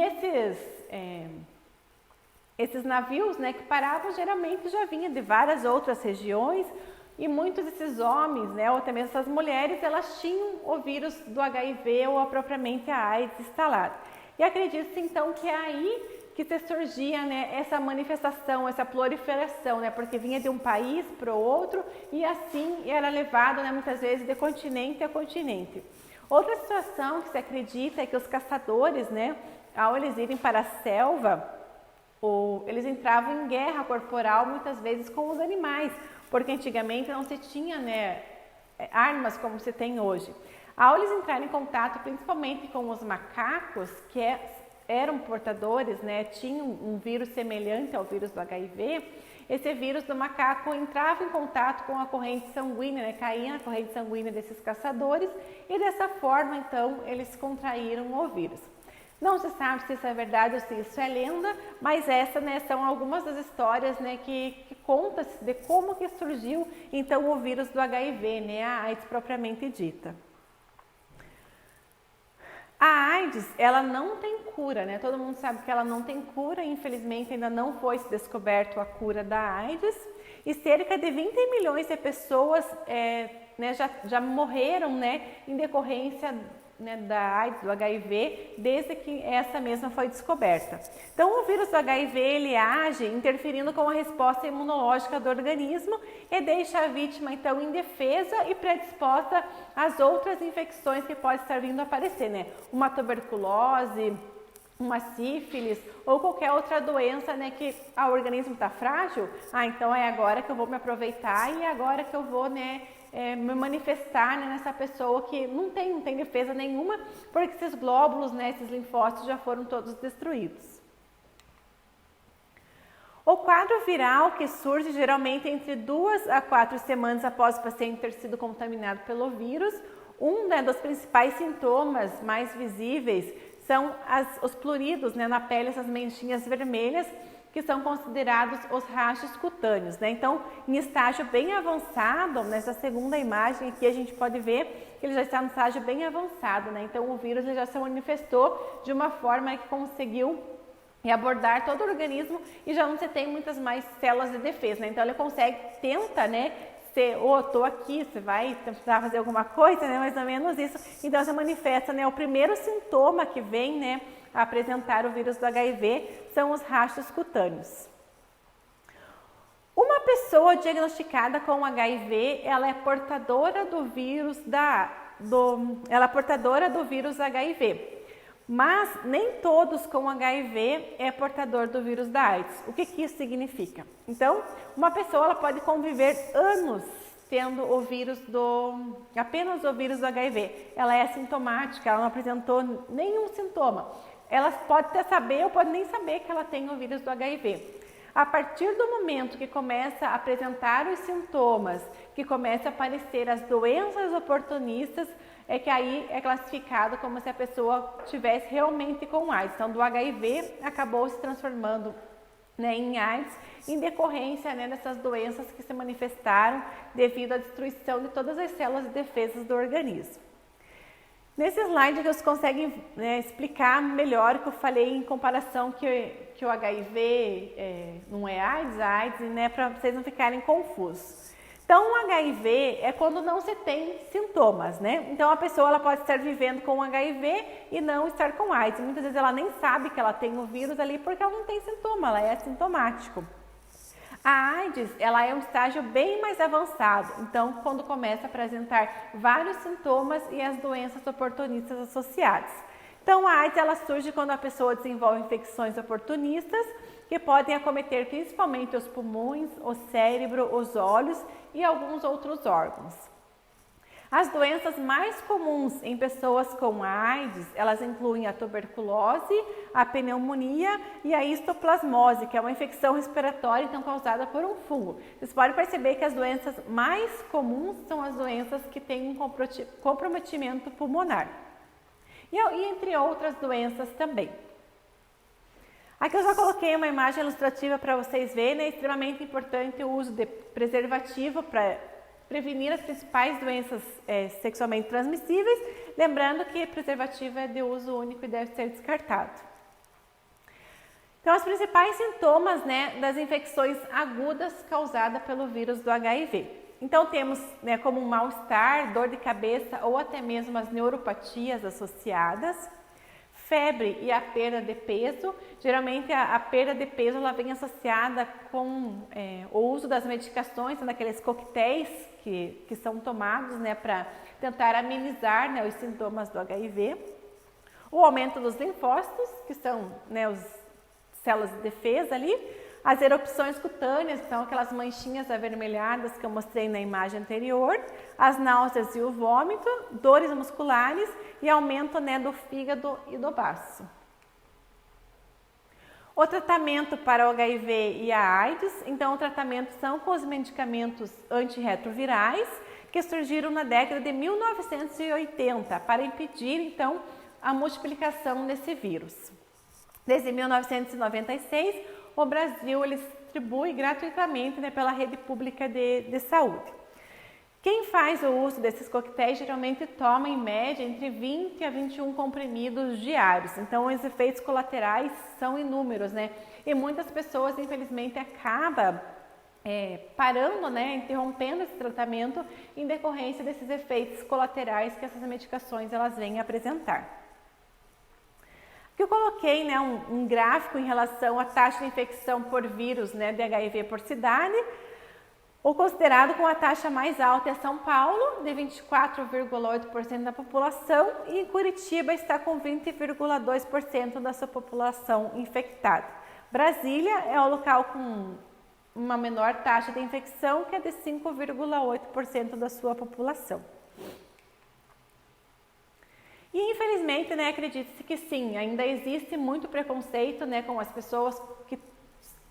esses navios, né, que paravam geralmente já vinham de várias outras regiões e muitos desses homens, né, ou até mesmo essas mulheres, elas tinham o vírus do HIV ou propriamente a AIDS instalado. E acredita-se então que é aí que se surgia, né, essa manifestação, essa proliferação, né, porque vinha de um país para o outro e assim era levado, né, muitas vezes de continente a continente. Outra situação que se acredita é que os caçadores, né, ao eles irem para a selva, eles entravam em guerra corporal muitas vezes com os animais, porque antigamente não se tinha, né, armas como se tem hoje. Ao eles entrarem em contato principalmente com os macacos, que eram portadores, né, tinham um vírus semelhante ao vírus do HIV, esse vírus do macaco entrava em contato com a corrente sanguínea, né, caía na corrente sanguínea desses caçadores e dessa forma, então, eles contraíram o vírus. Não se sabe se isso é verdade ou se isso é lenda, mas essas, né, são algumas das histórias, né, que contam-se de como que surgiu, então, o vírus do HIV, né, a AIDS propriamente dita. A AIDS, ela não tem cura, né? Todo mundo sabe que ela não tem cura, infelizmente ainda não foi descoberto a cura da AIDS e cerca de 20 milhões de pessoas né, já morreram, né, em decorrência, né, da AIDS, do HIV, desde que essa mesma foi descoberta. Então, o vírus do HIV, ele age interferindo com a resposta imunológica do organismo e deixa a vítima, então, indefesa e predisposta às outras infecções que podem estar vindo a aparecer, né? Uma tuberculose, uma sífilis ou qualquer outra doença, né, que o organismo está frágil. Então, é agora que eu vou me aproveitar e é agora que eu vou, né, me manifestar, né, nessa pessoa que não tem defesa nenhuma, porque esses glóbulos, né, esses linfócitos já foram todos destruídos. O quadro viral que surge geralmente entre 2 a 4 semanas após o paciente ter sido contaminado pelo vírus, né, dos principais sintomas mais visíveis são os pluridos, né, na pele, essas manchinhas vermelhas, que são considerados os rachos cutâneos, né? Então, em estágio bem avançado, nessa segunda imagem aqui a gente pode ver que ele já está no estágio bem avançado, né? Então, o vírus ele já se manifestou de uma forma que conseguiu abordar todo o organismo e já não se tem muitas mais células de defesa, né? Então, ele tenta, né? Estou aqui, você vai tentar fazer alguma coisa, né? Mais ou menos isso. Então, se manifesta, né? O primeiro sintoma que vem, né, a apresentar o vírus do HIV são os rachos cutâneos. pessoa diagnosticada com HIV, ela é portadora do vírus HIV. Mas nem todos com HIV é portador do vírus da AIDS. O que isso significa? Então, uma pessoa ela pode conviver anos tendo apenas o vírus do HIV. Ela é assintomática, ela não apresentou nenhum sintoma. Ela pode até saber ou pode nem saber que ela tem o vírus do HIV. A partir do momento que começa a apresentar os sintomas, que começa a aparecer as doenças oportunistas, é que aí é classificado como se a pessoa tivesse realmente com AIDS. Então, do HIV acabou se transformando, né, em AIDS, em decorrência, né, dessas doenças que se manifestaram devido à destruição de todas as células de defesa do organismo. Nesse slide vocês conseguem, né, explicar melhor o que eu falei em comparação que o HIV não é AIDS, a AIDS, né, para vocês não ficarem confusos. Então, o HIV é quando não se tem sintomas, né? Então, a pessoa ela pode estar vivendo com HIV e não estar com AIDS. Muitas vezes ela nem sabe que ela tem o vírus ali porque ela não tem sintoma, ela é assintomático. A AIDS, ela é um estágio bem mais avançado, então quando começa a apresentar vários sintomas e as doenças oportunistas associadas. Então, a AIDS ela surge quando a pessoa desenvolve infecções oportunistas que podem acometer principalmente os pulmões, o cérebro, os olhos e alguns outros órgãos. As doenças mais comuns em pessoas com AIDS, elas incluem a tuberculose, a pneumonia e a histoplasmose, que é uma infecção respiratória então causada por um fungo. Vocês podem perceber que as doenças mais comuns são as doenças que têm um comprometimento pulmonar. E entre outras doenças também. Aqui eu já coloquei uma imagem ilustrativa para vocês verem, é extremamente importante o uso de preservativo para prevenir as principais doenças sexualmente transmissíveis, lembrando que preservativo é de uso único e deve ser descartado. Então, os principais sintomas, né, das infecções agudas causadas pelo vírus do HIV. Então, temos, né, como um mal-estar, dor de cabeça ou até mesmo as neuropatias associadas, febre e a perda de peso. Geralmente a perda de peso ela vem associada com o uso das medicações, daqueles coquetéis que são tomados, né, para tentar amenizar, né, os sintomas do HIV. O aumento dos linfócitos, que são, né, as células de defesa ali. As erupções cutâneas, então aquelas manchinhas avermelhadas que eu mostrei na imagem anterior, as náuseas e o vômito, dores musculares e aumento, né, do fígado e do baço. O tratamento para o HIV e a AIDS, então o tratamento são com os medicamentos antirretrovirais que surgiram na década de 1980 para impedir então a multiplicação desse vírus. Desde 1996, o Brasil ele distribui gratuitamente, né, pela rede pública de saúde. Quem faz o uso desses coquetéis geralmente toma em média entre 20 a 21 comprimidos diários. Então os efeitos colaterais são inúmeros, né? E muitas pessoas infelizmente acabam parando, né, interrompendo esse tratamento em decorrência desses efeitos colaterais que essas medicações elas vêm apresentar. Aqui eu coloquei, né, um gráfico em relação à taxa de infecção por vírus, né, de HIV por cidade. O considerado com a taxa mais alta é São Paulo, de 24,8% da população, e em Curitiba está com 20,2% da sua população infectada. Brasília é o local com uma menor taxa de infecção, que é de 5,8% da sua população. E infelizmente, né, acredite-se que sim, ainda existe muito preconceito, né, com as pessoas que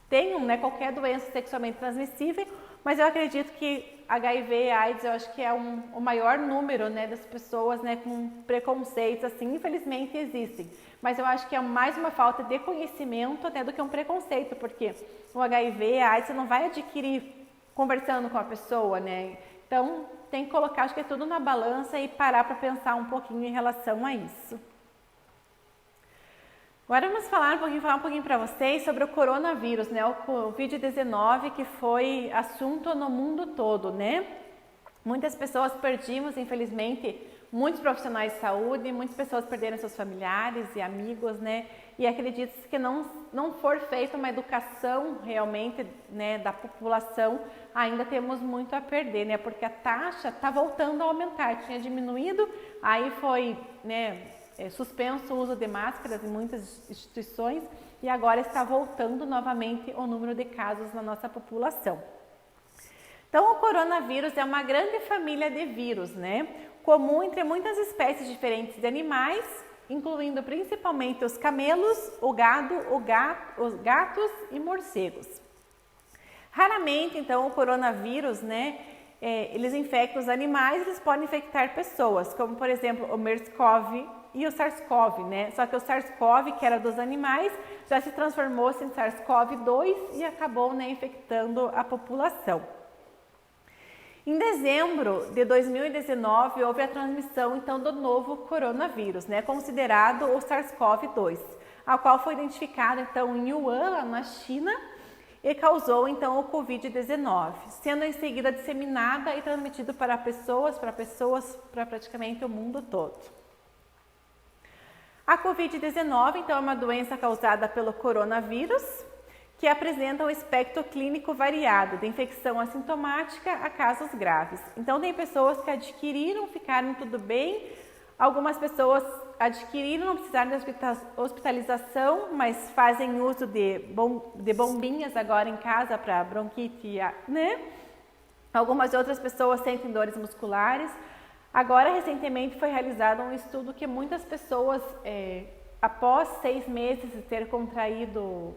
tenham, né, qualquer doença sexualmente transmissível, mas eu acredito que HIV e AIDS, eu acho que é o maior número, né, das pessoas, né, com preconceitos, assim, infelizmente existem. Mas eu acho que é mais uma falta de conhecimento até do que um preconceito, porque o HIV e a AIDS você não vai adquirir conversando com a pessoa, né? Então, tem que colocar, acho que é tudo na balança e parar para pensar um pouquinho em relação a isso. Agora vamos falar um pouquinho para vocês sobre o coronavírus, né? O Covid-19, que foi assunto no mundo todo, né? Muitas pessoas perdimos, infelizmente, muitos profissionais de saúde, muitas pessoas perderam seus familiares e amigos, né? E acredita-se que não for feita uma educação realmente, né, da população, ainda temos muito a perder, né? Porque a taxa está voltando a aumentar, tinha diminuído, aí foi, né, suspenso o uso de máscaras em muitas instituições e agora está voltando novamente o número de casos na nossa população. Então, o coronavírus é uma grande família de vírus, né? Comum entre muitas espécies diferentes de animais, incluindo principalmente os camelos, o gado, os gatos e morcegos. Raramente, então, o coronavírus, né, eles infectam os animais, eles podem infectar pessoas, como por exemplo o MERS-CoV e o SARS-CoV, né? Só que o SARS-CoV, que era dos animais, já se transformou-se em SARS-CoV-2 e acabou, né, infectando a população. Em dezembro de 2019, houve a transmissão então do novo coronavírus, né, considerado o SARS-CoV-2, a qual foi identificado então em Wuhan, na China, e causou então o Covid-19, sendo em seguida disseminada e transmitido para pessoas, para praticamente o mundo todo. A Covid-19 então é uma doença causada pelo coronavírus, que apresenta um espectro clínico variado, de infecção assintomática a casos graves. Então, tem pessoas que adquiriram, ficaram tudo bem, algumas pessoas adquiriram, não precisaram de hospitalização, mas fazem uso de bombinhas agora em casa para bronquite, né? Algumas outras pessoas sentem dores musculares. Agora, recentemente, foi realizado um estudo que muitas pessoas, após 6 meses de ter contraído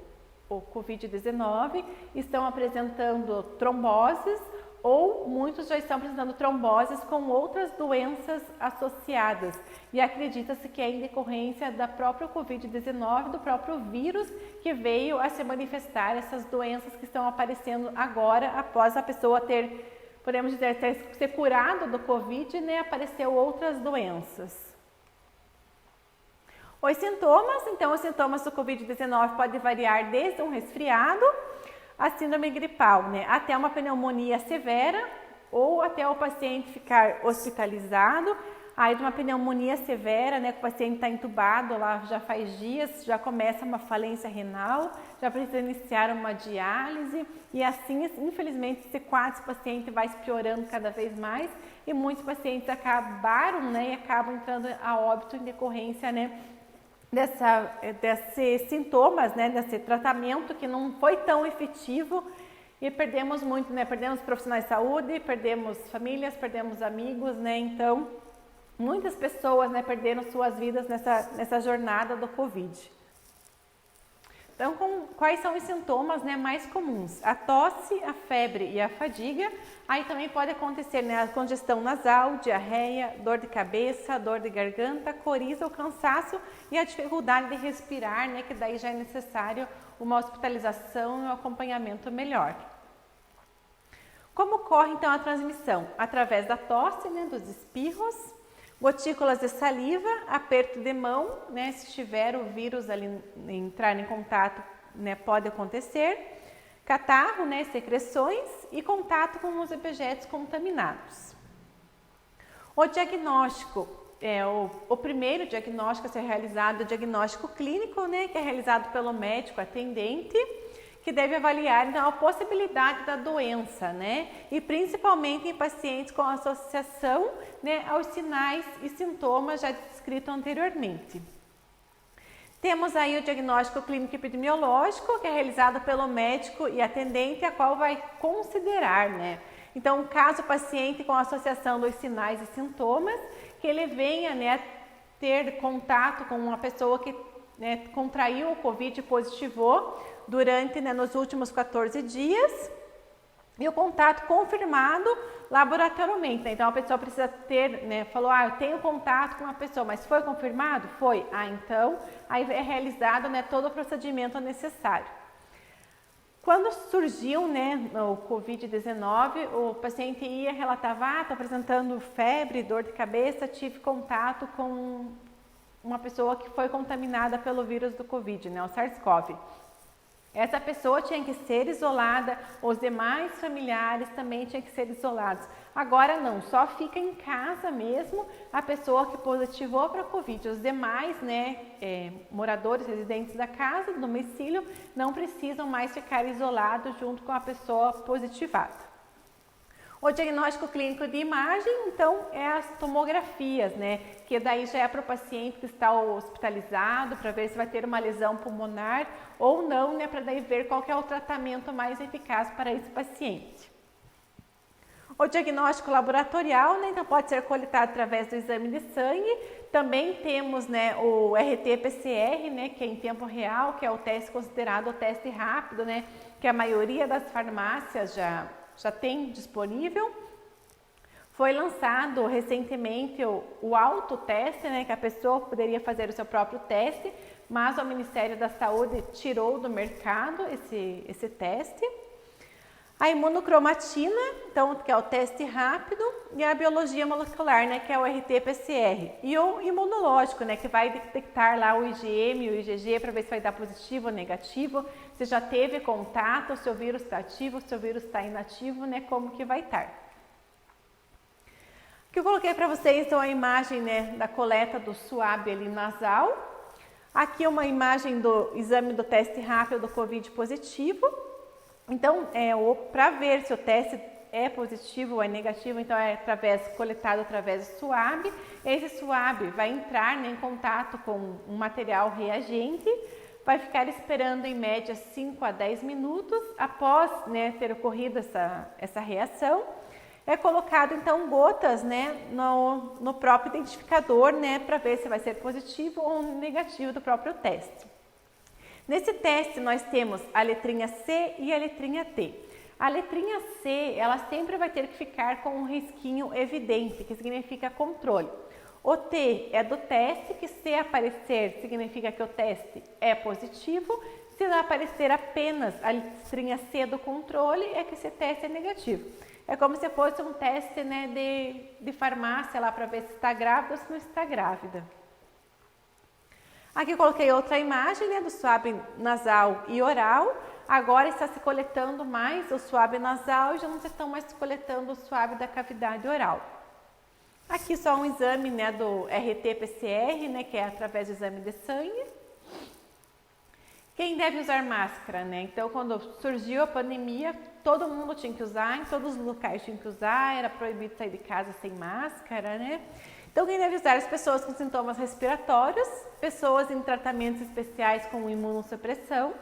o Covid-19, estão apresentando tromboses ou muitos já estão apresentando tromboses com outras doenças associadas. E acredita-se que é em decorrência da própria Covid-19, do próprio vírus que veio a se manifestar essas doenças que estão aparecendo agora após a pessoa ter, podemos dizer, ter se curado do Covid, né, apareceu outras doenças. Os sintomas, então os sintomas do Covid-19 podem variar desde um resfriado, a síndrome gripal, né, até uma pneumonia severa ou até o paciente ficar hospitalizado. Aí de uma pneumonia severa, né, que o paciente está entubado lá já faz dias, já começa uma falência renal, já precisa iniciar uma diálise e assim, infelizmente, esse quadro desse paciente vai se piorando cada vez mais e muitos pacientes acabaram, né, e acabam entrando a óbito em decorrência, né, desses sintomas, né, desse tratamento que não foi tão efetivo e perdemos muito, né, perdemos profissionais de saúde, perdemos famílias, perdemos amigos, né, então muitas pessoas, né, perderam suas vidas nessa jornada do Covid. Então, quais são os sintomas, né, mais comuns? A tosse, a febre e a fadiga. Aí também pode acontecer, né, a congestão nasal, diarreia, dor de cabeça, dor de garganta, coriza ou cansaço e a dificuldade de respirar, né, que daí já é necessário uma hospitalização e um acompanhamento melhor. Como ocorre então a transmissão? Através da tosse, né, dos espirros, gotículas de saliva, aperto de mão, né, se tiver o vírus ali entrar em contato, né, pode acontecer, catarro, né, secreções e contato com os objetos contaminados. O diagnóstico, o primeiro diagnóstico a ser realizado é o diagnóstico clínico, né, que é realizado pelo médico atendente, que deve avaliar então a possibilidade da doença, né? E principalmente em pacientes com associação, né, aos sinais e sintomas já descritos anteriormente. Temos aí o diagnóstico clínico epidemiológico, que é realizado pelo médico e atendente, a qual vai considerar, né? Então, caso o paciente com associação dos sinais e sintomas, que ele venha, né, ter contato com uma pessoa que, né, contraiu o Covid e positivou durante, né, nos últimos 14 dias e o contato confirmado laboratorialmente. Então, a pessoa precisa ter, né, falou, eu tenho contato com uma pessoa, mas foi confirmado? Foi. Então, aí é realizado, né, todo o procedimento necessário. Quando surgiu, né, o Covid-19, o paciente ia relatava, estou apresentando febre, dor de cabeça, tive contato com uma pessoa que foi contaminada pelo vírus do Covid, né, o SARS-CoV. Essa pessoa tinha que ser isolada, os demais familiares também tinham que ser isolados. Agora não, só fica em casa mesmo a pessoa que positivou para a Covid. Os demais, moradores, residentes da casa, do domicílio, não precisam mais ficar isolados junto com a pessoa positivada. O diagnóstico clínico de imagem, então, é as tomografias, que daí já é para o paciente que está hospitalizado, para ver se vai ter uma lesão pulmonar ou não, para daí ver qual que é o tratamento mais eficaz para esse paciente. O diagnóstico laboratorial, então, pode ser coletado através do exame de sangue. Também temos, o RT-PCR, que é em tempo real, que é o teste considerado o teste rápido, que a maioria das farmácias já tem disponível. Foi lançado recentemente o autoteste, que a pessoa poderia fazer o seu próprio teste, mas o Ministério da Saúde tirou do mercado esse teste. A imunocromatina, então, que é o teste rápido, e a biologia molecular, que é o RT-PCR. E o imunológico, que vai detectar lá o IgM e o IgG para ver se vai dar positivo ou negativo, se já teve contato, se o vírus está ativo, se o vírus está inativo, como que vai estar. Aqui eu coloquei para vocês, então, a imagem da coleta do suave ali nasal. Aqui uma imagem do exame do teste rápido do Covid positivo. Então, para ver se o teste é positivo ou é negativo, então é coletado através do suave. Esse suave vai entrar em contato com um material reagente, vai ficar esperando em média 5 a 10 minutos após ter ocorrido essa reação. É colocado então gotas no próprio identificador para ver se vai ser positivo ou negativo do próprio teste. Nesse teste nós temos a letrinha C e a letrinha T. A letrinha C, ela sempre vai ter que ficar com um risquinho evidente, que significa controle. O T é do teste, que se aparecer significa que o teste é positivo. Se não aparecer apenas a letrinha C do controle, é que esse teste é negativo. É como se fosse um teste de farmácia lá para ver se está grávida ou se não está grávida. Aqui eu coloquei outra imagem do suave nasal e oral. Agora está se coletando mais o suave nasal e já não se estão mais coletando o suave da cavidade oral. Aqui só um exame do RT-PCR, que é através do exame de sangue. Quem deve usar máscara, Então, quando surgiu a pandemia, todo mundo tinha que usar, em todos os locais tinha que usar, era proibido sair de casa sem máscara, Então, quem deve usar? As pessoas com sintomas respiratórios, pessoas em tratamentos especiais com imunossupressão.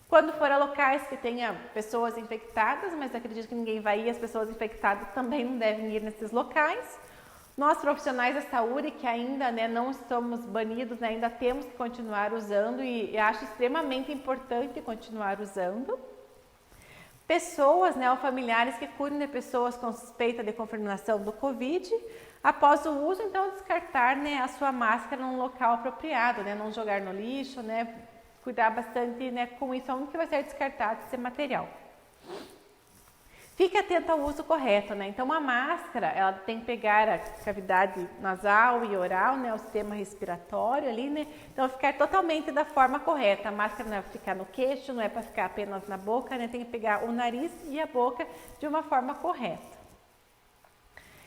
Quando for a locais que tenha pessoas infectadas, mas acredito que ninguém vai ir, as pessoas infectadas também não devem ir nesses locais. Nós, profissionais da saúde, que ainda não estamos banidos, ainda temos que continuar usando e acho extremamente importante continuar usando. Pessoas, ou familiares que cuidam de pessoas com suspeita de confirmação do Covid. Após o uso, então, descartar a sua máscara num local apropriado, não jogar no lixo, cuidar bastante com isso, onde que vai ser descartado esse material. Fique atento ao uso correto, Então, a máscara, ela tem que pegar a cavidade nasal e oral, o sistema respiratório ali, Então, ficar totalmente da forma correta. A máscara não é para ficar no queixo, não é para ficar apenas na boca, Tem que pegar o nariz e a boca de uma forma correta.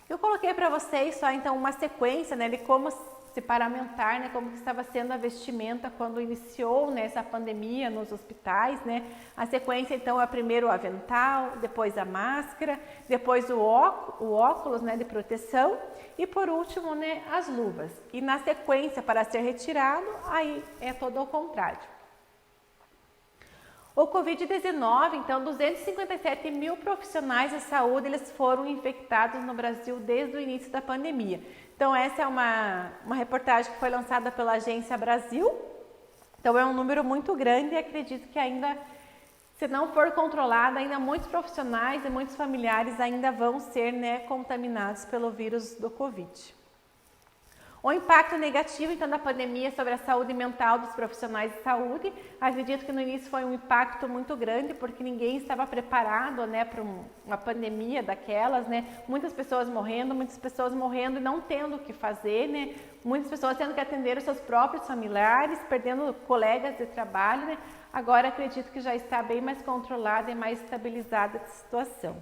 Eu coloquei para vocês só, então, uma sequência, de como se paramentar, como que estava sendo a vestimenta quando iniciou essa pandemia nos hospitais, A sequência, então, é primeiro o avental, depois a máscara, depois o óculos, de proteção e, por último, as luvas. E na sequência, para ser retirado, aí é todo ao contrário. O Covid-19, então, 257 mil profissionais de saúde eles foram infectados no Brasil desde o início da pandemia. Então, essa é uma reportagem que foi lançada pela Agência Brasil. Então, é um número muito grande e acredito que ainda, se não for controlado, ainda muitos profissionais e muitos familiares ainda vão ser contaminados pelo vírus do Covid. O impacto negativo, então, da pandemia sobre a saúde mental dos profissionais de saúde. Acredito que no início foi um impacto muito grande, porque ninguém estava preparado, né, para uma pandemia daquelas, né? Muitas pessoas morrendo e não tendo o que fazer, né? Muitas pessoas tendo que atender os seus próprios familiares, perdendo colegas de trabalho, né? Agora acredito que já está bem mais controlada e mais estabilizada a situação.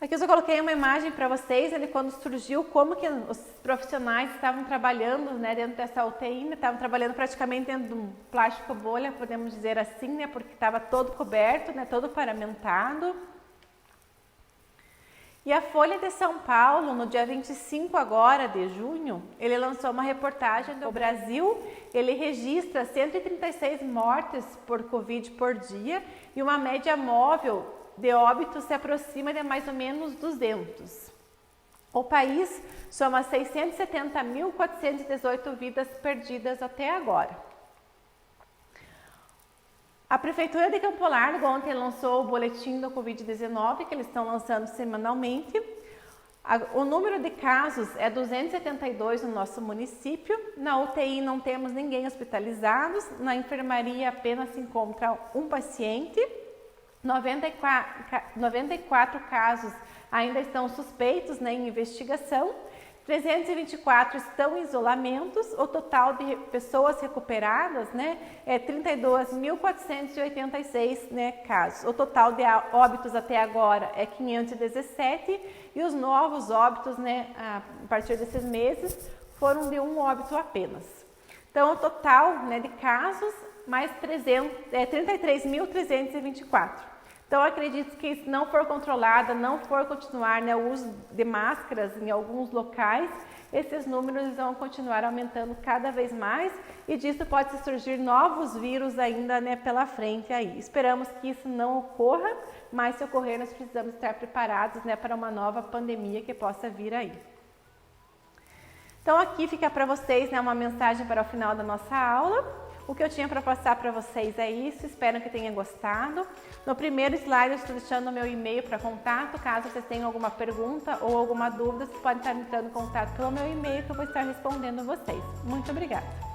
Aqui eu só coloquei uma imagem para vocês, quando surgiu, como que os profissionais estavam trabalhando, né, dentro dessa UTI, né, estavam trabalhando praticamente dentro de um plástico bolha, podemos dizer assim, né, porque estava todo coberto, né, todo paramentado. E a Folha de São Paulo, no dia 25 agora de junho, ele lançou uma reportagem do Brasil, ele registra 136 mortes por Covid por dia e uma média móvel de óbitos se aproxima de mais ou menos 200. O país soma 670.418 vidas perdidas até agora. A Prefeitura de Campo Largo ontem lançou o boletim do Covid-19, que eles estão lançando semanalmente. O número de casos é 272 no nosso município. Na UTI não temos ninguém hospitalizado. Na enfermaria apenas se encontra um paciente. 94 casos ainda estão suspeitos, né, em investigação, 324 estão em isolamentos, o total de pessoas recuperadas, né, é 32.486, né, casos. O total de óbitos até agora é 517 e os novos óbitos, né, a partir desses meses foram de um óbito apenas. Então, o total, né, de casos mais 33.324. Então, acredito que se não for controlada, não for continuar, né, o uso de máscaras em alguns locais, esses números vão continuar aumentando cada vez mais e disso pode surgir novos vírus ainda, né, pela frente aí. Esperamos que isso não ocorra, mas se ocorrer, nós precisamos estar preparados, né, para uma nova pandemia que possa vir aí. Então, aqui fica para vocês, né, uma mensagem para o final da nossa aula. O que eu tinha para passar para vocês é isso, espero que tenham gostado. No primeiro slide eu estou deixando o meu e-mail para contato, caso vocês tenham alguma pergunta ou alguma dúvida, vocês podem estar entrando em contato pelo meu e-mail que eu vou estar respondendo vocês. Muito obrigada!